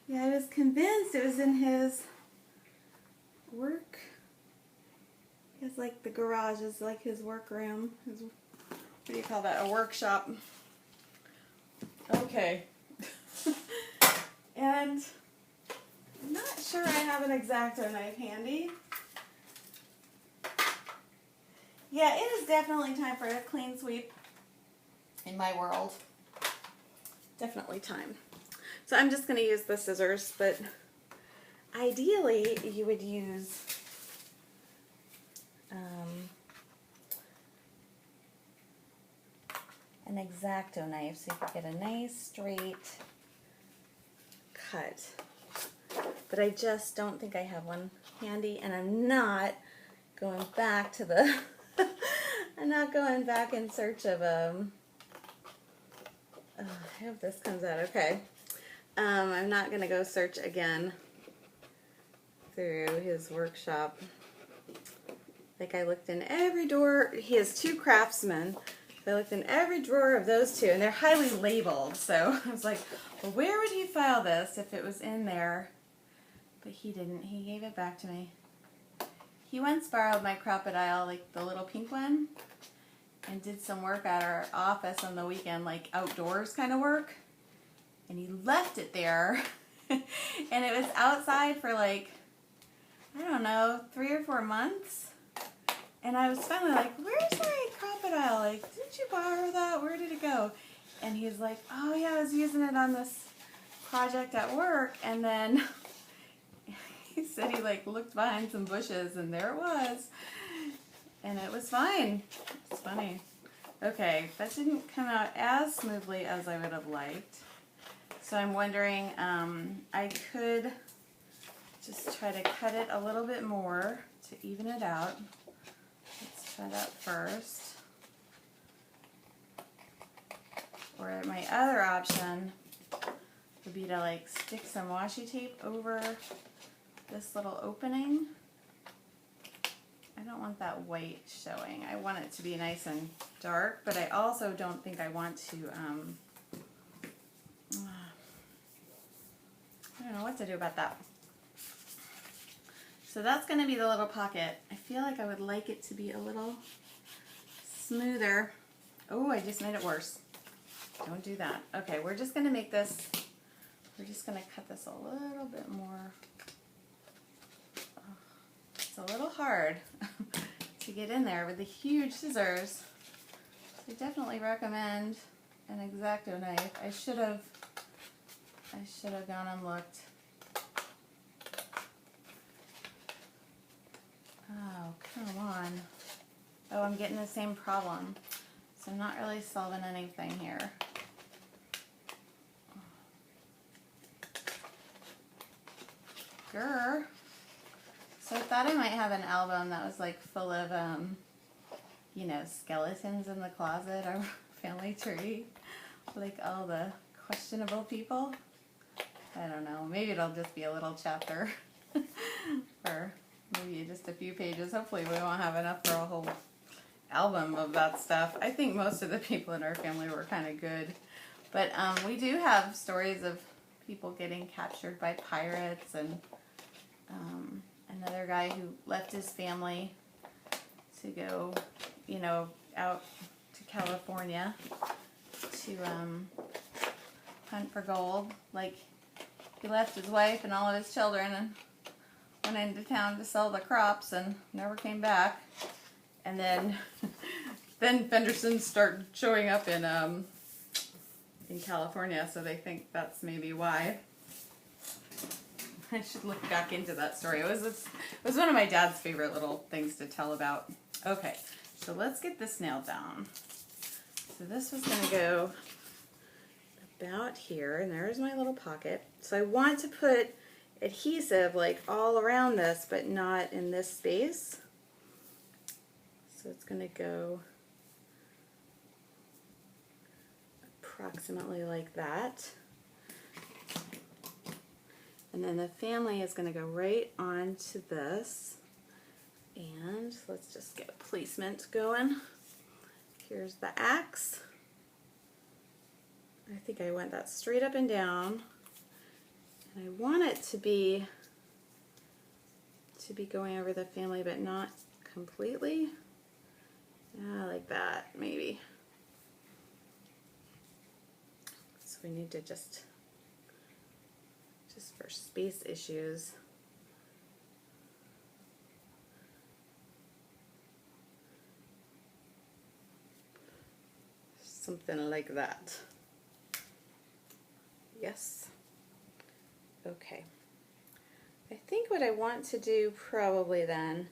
Yeah, I was convinced it was in his work. It's like the garage is like his workroom. His, what do you call that? A workshop. Okay. And I'm not sure I have an X-Acto knife handy. Yeah, it is definitely time for a clean sweep in my world. Definitely time. So I'm just going to use the scissors, but ideally you would use an X-Acto knife so you can get a nice straight cut. But I just don't think I have one handy, and I'm not going back to the I'm not going back in search of I hope this comes out okay. I'm not going to go search again through his workshop. Like I looked in every drawer. He has 2 craftsmen. I looked in every drawer of those 2, and they're highly labeled. So I was like, well, where would he file this if it was in there? But he didn't. He gave it back to me. He once borrowed my crocodile, like the little pink one, and did some work at our office on the weekend, like outdoors kind of work. And he left it there, and it was outside for like, I don't know, 3 or 4 months. And I was finally like, where's my crocodile? Like, didn't you borrow that? Where did it go? And he was like, oh yeah, I was using it on this project at work. And then he said he like looked behind some bushes, and there it was. And it was fine. It's funny. Okay, that didn't come out as smoothly as I would have liked. So I'm wondering, I could just try to cut it a little bit more to even it out. Let's try that first. Or my other option would be to like stick some washi tape over this little opening. I don't want that white showing. I want it to be nice and dark, but I also don't think I want to, I don't know what to do about that. So that's going to be the little pocket. I feel like I would like it to be a little smoother. Oh, I just made it worse. Don't do that. Okay, we're just going to make this, we're just going to cut this a little bit more. It's a little hard to get in there with the huge scissors. I definitely recommend an X-Acto knife. I should have gone and looked. Oh, come on. Oh, I'm getting the same problem. So I'm not really solving anything here. Grr. So I thought I might have an album that was like full of, you know, skeletons in the closet or family tree. Like all the questionable people. I don't know. Maybe it'll just be a little chapter. Or maybe just a few pages. Hopefully we won't have enough for a whole album of that stuff. I think most of the people in our family were kind of good. But we do have stories of people getting captured by pirates, and another guy who left his family to go, you know, out to California to hunt for gold. Like, he left his wife and all of his children and went into town to sell the crops and never came back. And then then Fendersons start showing up in California, so they think that's maybe why. I should look back into that story. It was one of my dad's favorite little things to tell about. Okay, so let's get this nailed down. So this was going to go about here, and there's my little pocket. So I want to put adhesive like all around this, but not in this space. So it's going to go approximately like that. And then the family is going to go right onto this. And let's just get a placement going. Here's the axe. I think I went that straight up and down. And I want it to be going over the family, but not completely. Yeah, like that, maybe. So we need to just for space issues, something like that. Yes. Okay. I think what I want to do probably then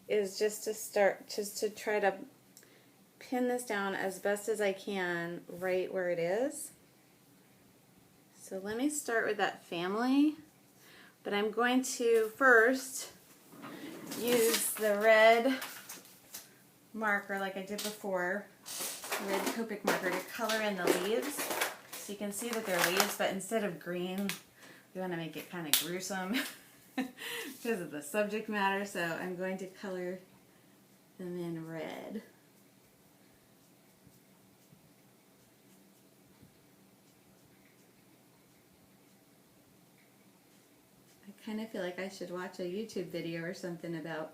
is just to try to pin this down as best as I can right where it is. So let me start with that family, but I'm going to first use the red marker like I did before, red Copic marker, to color in the leaves. So you can see that they're leaves, but instead of green, we want to make it kind of gruesome because of the subject matter. So I'm going to color them in red. I kind of feel like I should watch a YouTube video or something about,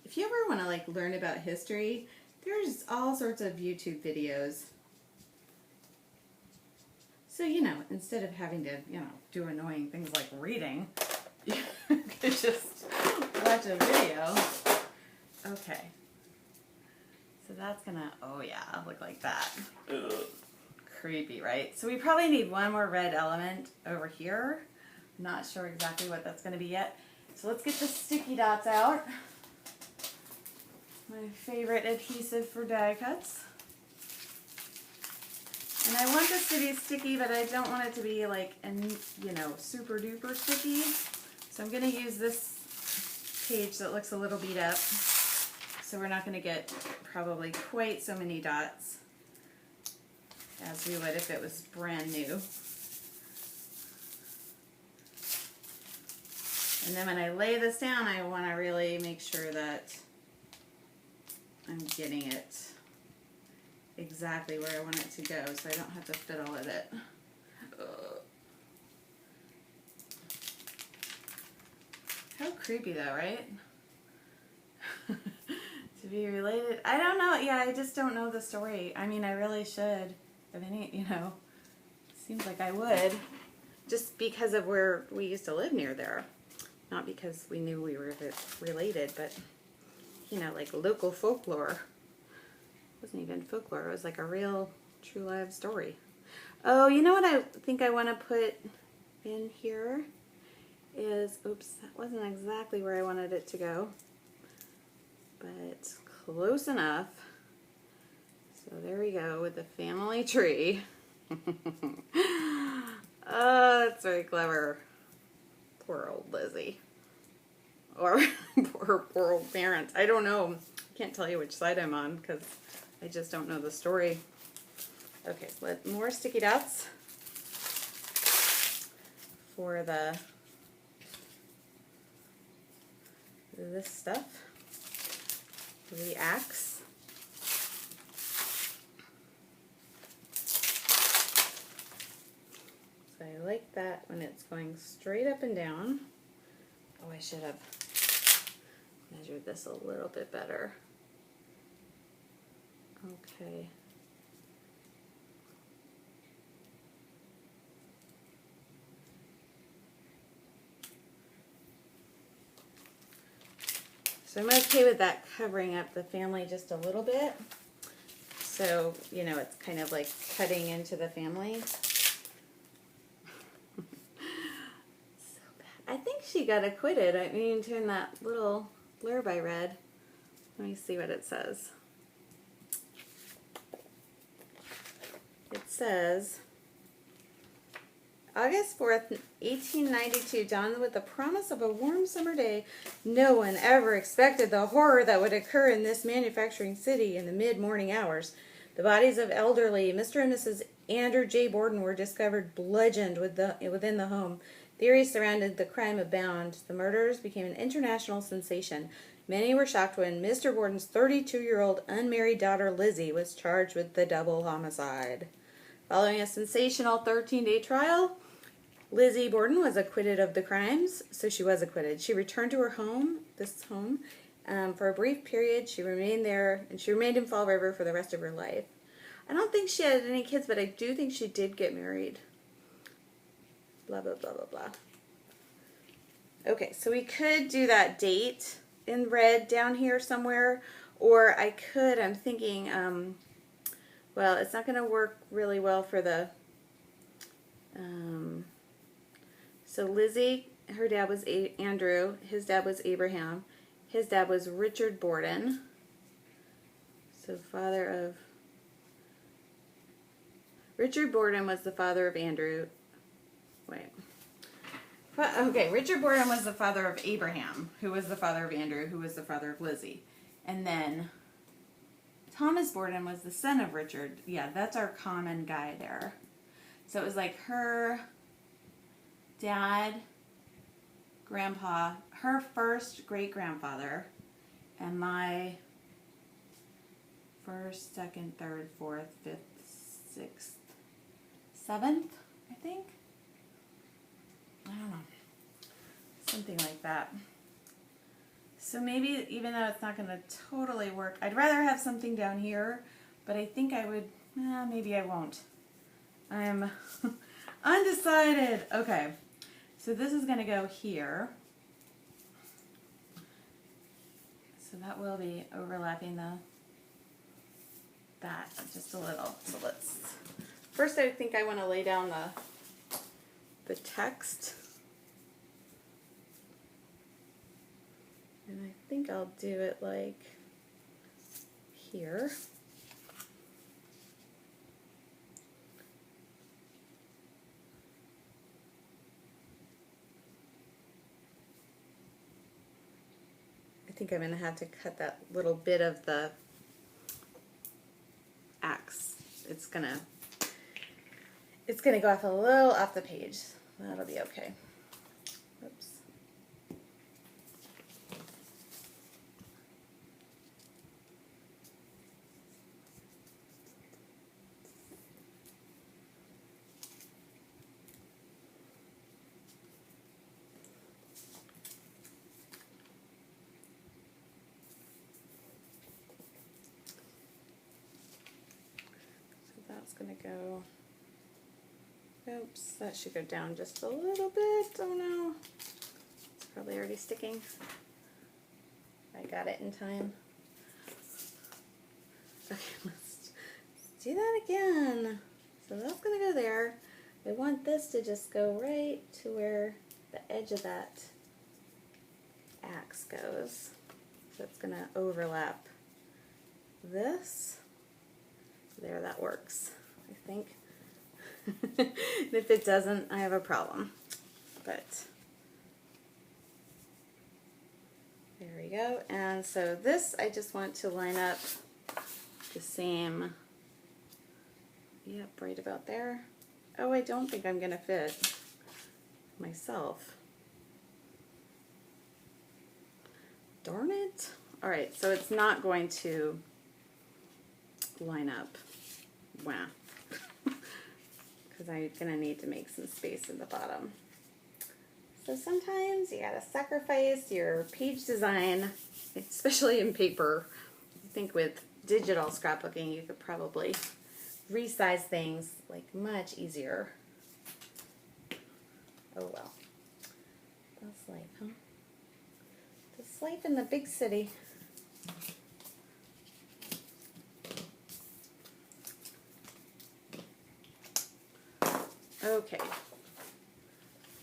if you ever want to like learn about history, there's all sorts of YouTube videos. So, you know, instead of having to, you know, do annoying things like reading, you could just watch a video. Okay. So that's gonna, oh yeah, look like that. Ugh. Creepy, right? So we probably need one more red element over here. Not sure exactly what that's going to be yet. So let's get the sticky dots out. My favorite adhesive for die cuts. And I want this to be sticky, but I don't want it to be like, you know, super duper sticky. So I'm going to use this page that looks a little beat up. So we're not going to get probably quite so many dots as we would if it was brand new. And then when I lay this down, I want to really make sure that I'm getting it exactly where I want it to go, so I don't have to fiddle with it. Ugh. How creepy though, right? To be related, I don't know. Yeah, I just don't know the story. I mean, I really should. Of any, you know, seems like I would, just because of where we used to live near there. Not because we knew we were related, but, you know, like local folklore. It wasn't even folklore. It was like a real, true live story. Oh, you know what I think I want to put in here is, oops, that wasn't exactly where I wanted it to go, but close enough. So there we go with the family tree. Oh, that's very clever. Poor old Lizzie. Or poor old parents. I don't know. I can't tell you which side I'm on because I just don't know the story. Okay, more sticky dots for this stuff. The axe. So I like that when it's going straight up and down. Oh, I should have measured this a little bit better. Okay. So I'm okay with that covering up the family just a little bit. So, you know, it's kind of like cutting into the family. So bad. I think she got acquitted. I mean, in that little blurb I read. Let me see what it says. It says, August 4th, 1892 dawned with the promise of a warm summer day. No one ever expected the horror that would occur in this manufacturing city in the mid-morning hours. The bodies of elderly Mr. and Mrs. Andrew J. Borden were discovered bludgeoned within the home. Theories surrounded the crime abound. The murders became an international sensation. Many were shocked when Mr. Borden's 32-year-old unmarried daughter Lizzie was charged with the double homicide. Following a sensational 13-day trial, Lizzie Borden was acquitted of the crimes, so she was acquitted. She returned to her home, for a brief period. She remained there, and she remained in Fall River for the rest of her life. I don't think she had any kids, but I do think she did get married. Blah, blah, blah, blah, blah. Okay, so we could do that date in red down here somewhere, or I could, I'm thinking, well, it's not going to work really well for the, so Lizzie, her dad was Andrew, his dad was Abraham, his dad was Richard Borden, so Richard Borden was the father of Andrew, Richard Borden was the father of Abraham, who was the father of Andrew, who was the father of Lizzie, and then Thomas Borden was the son of Richard. Yeah, that's our common guy there. So it was like her dad, grandpa, her first great-grandfather, and my first, second, third, fourth, fifth, sixth, seventh, I think. I don't know. Something like that. So maybe, even though it's not going to totally work, I'd rather have something down here, but I think I would, maybe I won't. I'm undecided. Okay, so this is going to go here. So that will be overlapping that just a little. So first I think I want to lay down the text. And I think I'll do it like here. I think I'm going to have to cut that little bit of the axe. It's going to go off a little off the page. That'll be okay. Oops. That's going to go, oops, that should go down just a little bit. Oh no, it's probably already sticking. I got it in time. Okay, let's do that again. So that's going to go there. I want this to just go right to where the edge of that axe goes. So it's going to overlap this. There, that works, I think. If it doesn't, I have a problem. But there we go. And so this, I just want to line up the same, yep, right about there. Oh, I don't think I'm going to fit myself. Darn it. All right, so it's not going to line up. Wow. Because I'm going to need to make some space in the bottom. So sometimes you got to sacrifice your page design, especially in paper. I think with digital scrapbooking, you could probably resize things like much easier. Oh well. That's life, huh? This It's life in the big city. Okay.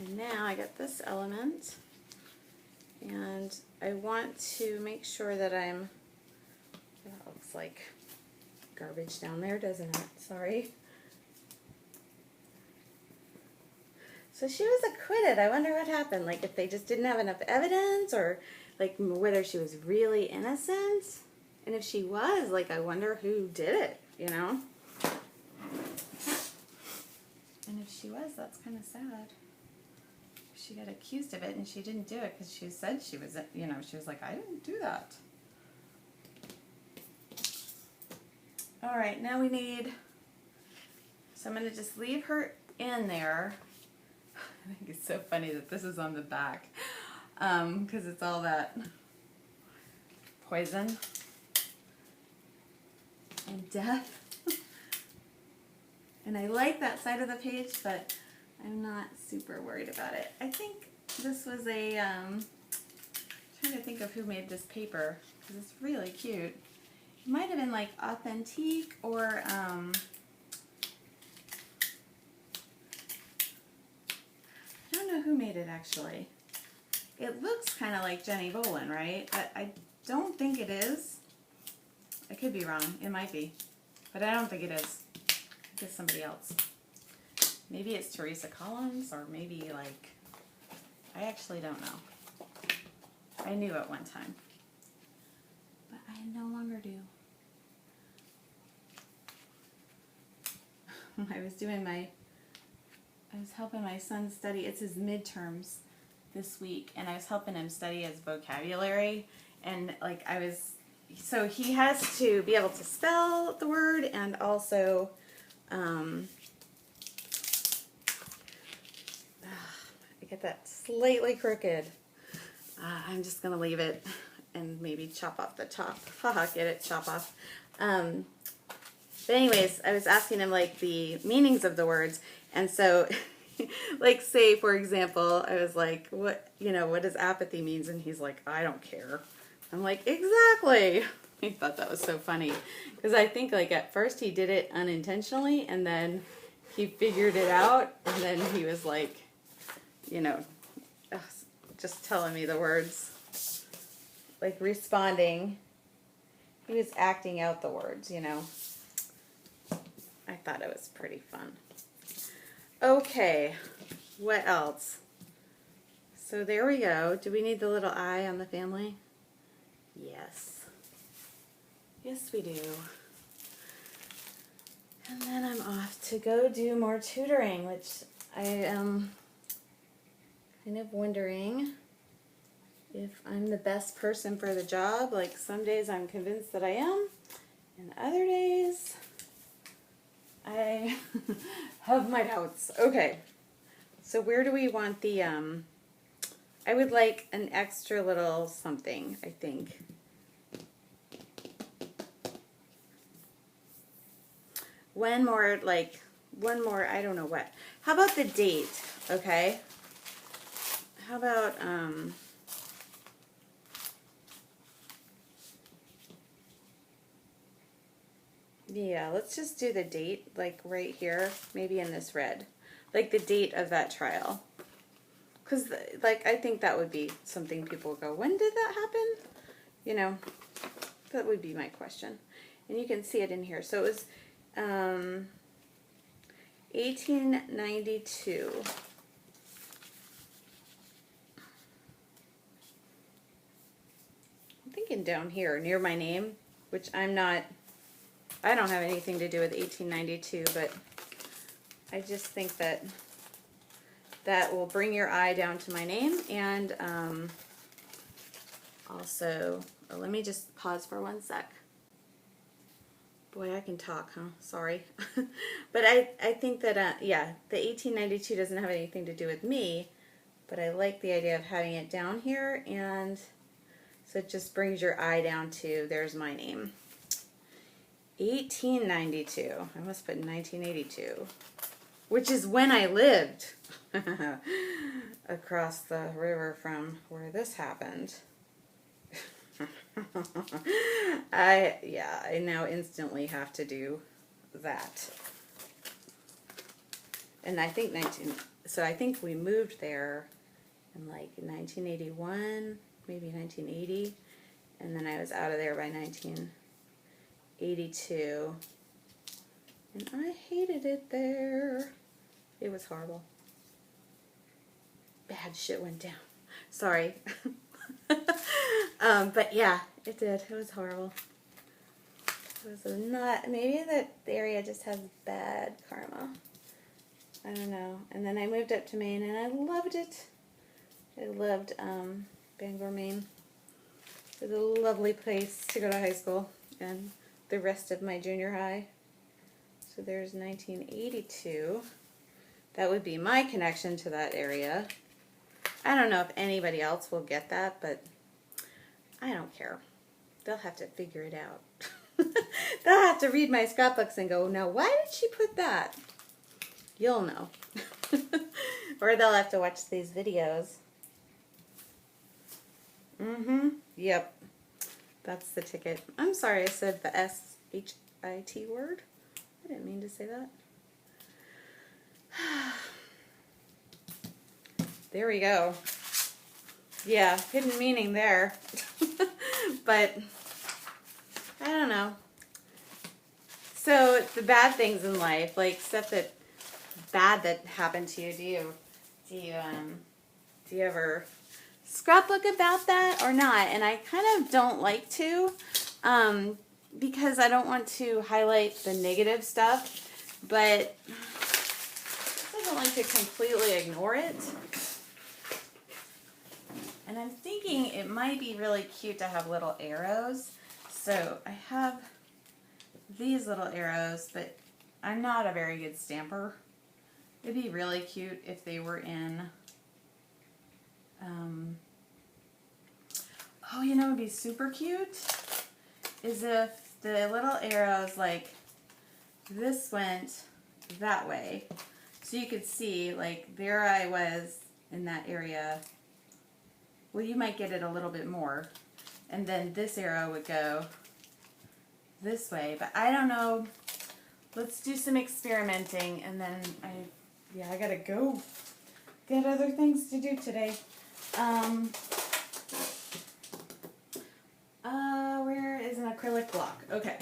And now I got this element, and I want to make sure that that looks like garbage down there, doesn't it? Sorry. So she was acquitted. I wonder what happened. Like if they just didn't have enough evidence, or like whether she was really innocent. And if she was, like, I wonder who did it, you know? And if she was, that's kind of sad. She got accused of it and she didn't do it because she said she was, you know, she was like, I didn't do that. All right, now we need, so I'm going to just leave her in there. I think it's so funny that this is on the back because it's all that poison and death. And I like that side of the page, but I'm not super worried about it. I think this was a, trying to think of who made this paper, because it's really cute. It might have been like Authentique or, I don't know who made it actually. It looks kind of like Jenny Bolin, right? I don't think it is. I could be wrong. It might be. But I don't think it is. I think it's somebody else. Maybe it's Teresa Collins, or maybe like, I actually don't know. I knew at one time, but I no longer do. I was helping my son study, it's his midterms this week, and I was helping him study his vocabulary, and like so he has to be able to spell the word and also, I get that slightly crooked. I'm just going to leave it and maybe chop off the top. Haha, get it? Chop off. But anyways, I was asking him like the meanings of the words, and so like say for example, I was like, what does apathy means? And he's like, I don't care. I'm like, exactly. He thought that was so funny because I think like at first he did it unintentionally, and then he figured it out, and then he was like, just telling me the words, like responding. He was acting out the words, I thought it was pretty fun. Okay, what else? So there we go. Do we need the little eye on the family? Yes. Yes, we do. And then I'm off to go do more tutoring, which I am kind of wondering if I'm the best person for the job. Like some days I'm convinced that I am, and other days I have my doubts. Okay, so where do we want the, I would like an extra little something, I think. One more, I don't know what. How about the date, okay? How about, yeah, let's just do the date, like right here, maybe in this red. Like the date of that trial. Because, like, I think that would be something people would go, when did that happen? That would be my question. And you can see it in here. So it was 1892. I'm thinking down here, near my name, which I don't have anything to do with 1892, but I just think that will bring your eye down to my name, and also, let me just pause for one sec. Boy, I can talk, huh? Sorry. But I think that, yeah, the 1892 doesn't have anything to do with me, but I like the idea of having it down here, and so it just brings your eye down to, there's my name. 1892. I must put 1982, which is when I lived across the river from where this happened. I now instantly have to do that. And I think I think we moved there in like 1981, maybe 1980, and then I was out of there by 1982, and I hated it there. It was horrible. Bad shit went down. Sorry. But yeah, it did. It was horrible. It was not, maybe that area just has bad karma. I don't know. And then I moved up to Maine and I loved it. I loved Bangor, Maine. It was a lovely place to go to high school and the rest of my junior high. So there's 1982. That would be my connection to that area. I don't know if anybody else will get that, but I don't care. They'll have to figure it out. They'll have to read my scrapbooks and go, now why did she put that? You'll know. Or they'll have to watch these videos. Yep. That's the ticket. I'm sorry I said the S-H-I-T word. I didn't mean to say that. There we go. Yeah, hidden meaning there. But I don't know. So the bad things in life, like stuff that bad that happened to you, do you ever scrapbook about that or not? And I kind of don't like to, because I don't want to highlight the negative stuff, but I don't like to completely ignore it. And I'm thinking it might be really cute to have little arrows. So I have these little arrows, but I'm not a very good stamper. It'd be really cute if they were in, oh, you know what would be super cute? Is if the little arrows, like, this went that way. So you could see, like, there I was in that area. Well, you might get it a little bit more. And then this arrow would go this way. But I don't know. Let's do some experimenting. And then I gotta go get other things to do today. Where is an acrylic block? Okay.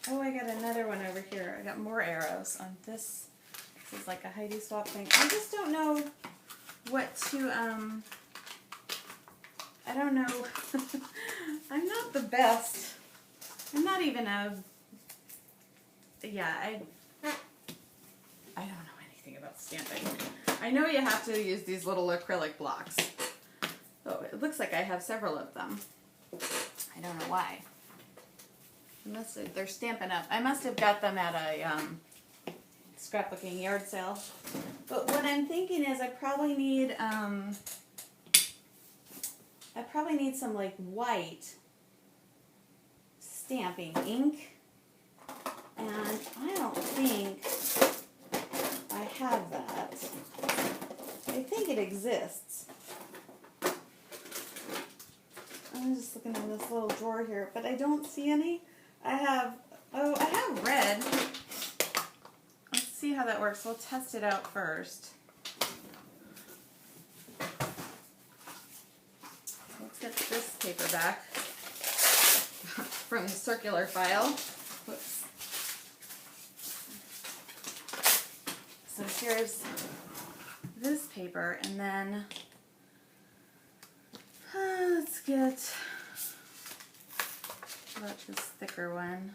Oh, I got another one over here. I got more arrows on this. This is like a Heidi swap thing. I just don't know what to, I don't know. I'm not the best. I'm not even a, yeah, I don't know anything about stamping. I know you have to use these little acrylic blocks. Oh, it looks like I have several of them. I don't know why. Unless they're Stampin' Up. I must have got them at a scrapbooking yard sale. But what I'm thinking is I probably need some like white stamping ink. And I don't think I have that. I think it exists. I'm just looking in this little drawer here, but I don't see any. I have red. Let's see how that works. We'll test it out first. Let's get this paper back from the circular file. Whoops. So here's this paper, and then let's get about this thicker one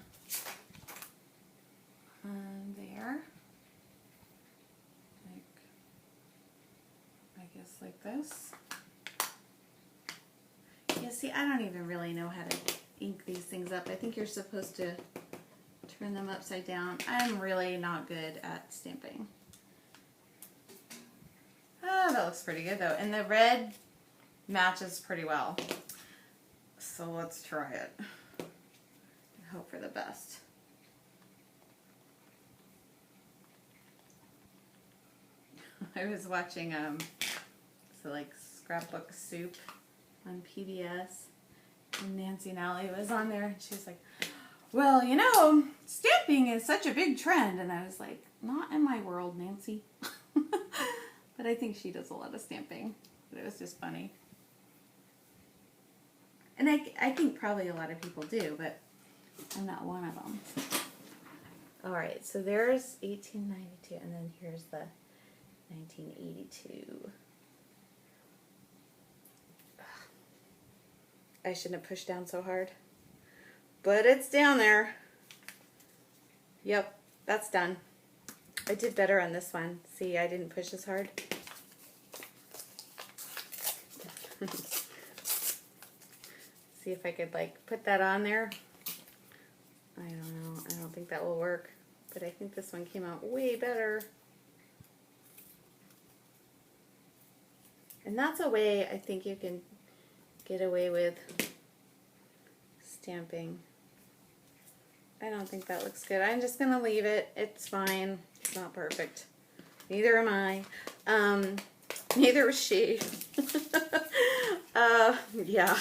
there. I guess like this. Yeah, see, I don't even really know how to ink these things up. I think you're supposed to turn them upside down. I'm really not good at stamping. Oh, that looks pretty good though. And the red matches pretty well. So let's try it. And hope for the best. I was watching So like Scrapbook Soup on PBS. And Nancy Nally was on there, and she was like, well, you know, stamping is such a big trend. And I was like, not in my world, Nancy. But I think she does a lot of stamping. But it was just funny. And I think probably a lot of people do, but I'm not one of them. All right, so there's 1892, and then here's the 1982. I shouldn't have pushed down so hard. But it's down there. Yep, that's done. I did better on this one. See, I didn't push as hard. See if I could like put that on there. I don't know. I don't think that will work. But I think this one came out way better. And that's a way I think you can get away with stamping. I don't think that looks good. I'm just going to leave it. It's fine. It's not perfect. Neither am I. Neither was she. Yeah.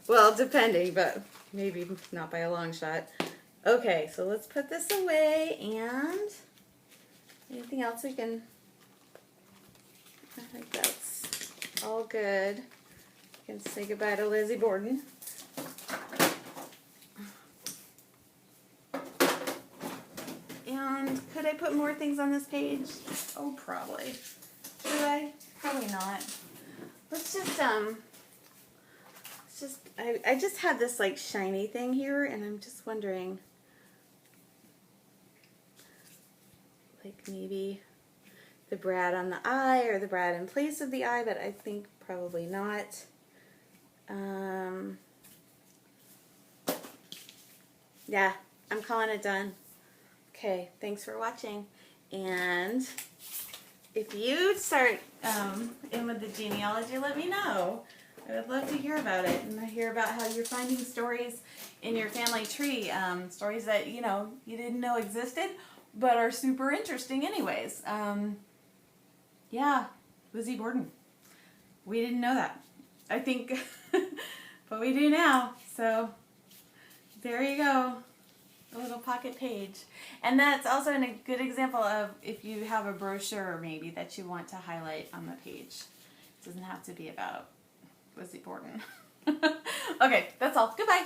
Well, depending, but maybe not by a long shot. Okay, so let's put this away, and anything else we can, I think that's all good. We can say goodbye to Lizzie Borden. And could I put more things on this page? Oh, probably. Should I? Probably not. Let's just, I just had this like shiny thing here, and I'm just wondering, like maybe the brad on the eye or the brad in place of the eye, but I think probably not. Yeah, I'm calling it done. Okay, thanks for watching. And if you start in with the genealogy, let me know. I would love to hear about it and hear about how you're finding stories in your family tree, stories that, you know, you didn't know existed, but are super interesting anyways. Yeah, Lizzie Borden. We didn't know that, I think, but we do now. So there you go, a little pocket page. And that's also a good example of if you have a brochure maybe that you want to highlight on the page. It doesn't have to be about Lizzie Borden. Okay, that's all. Goodbye.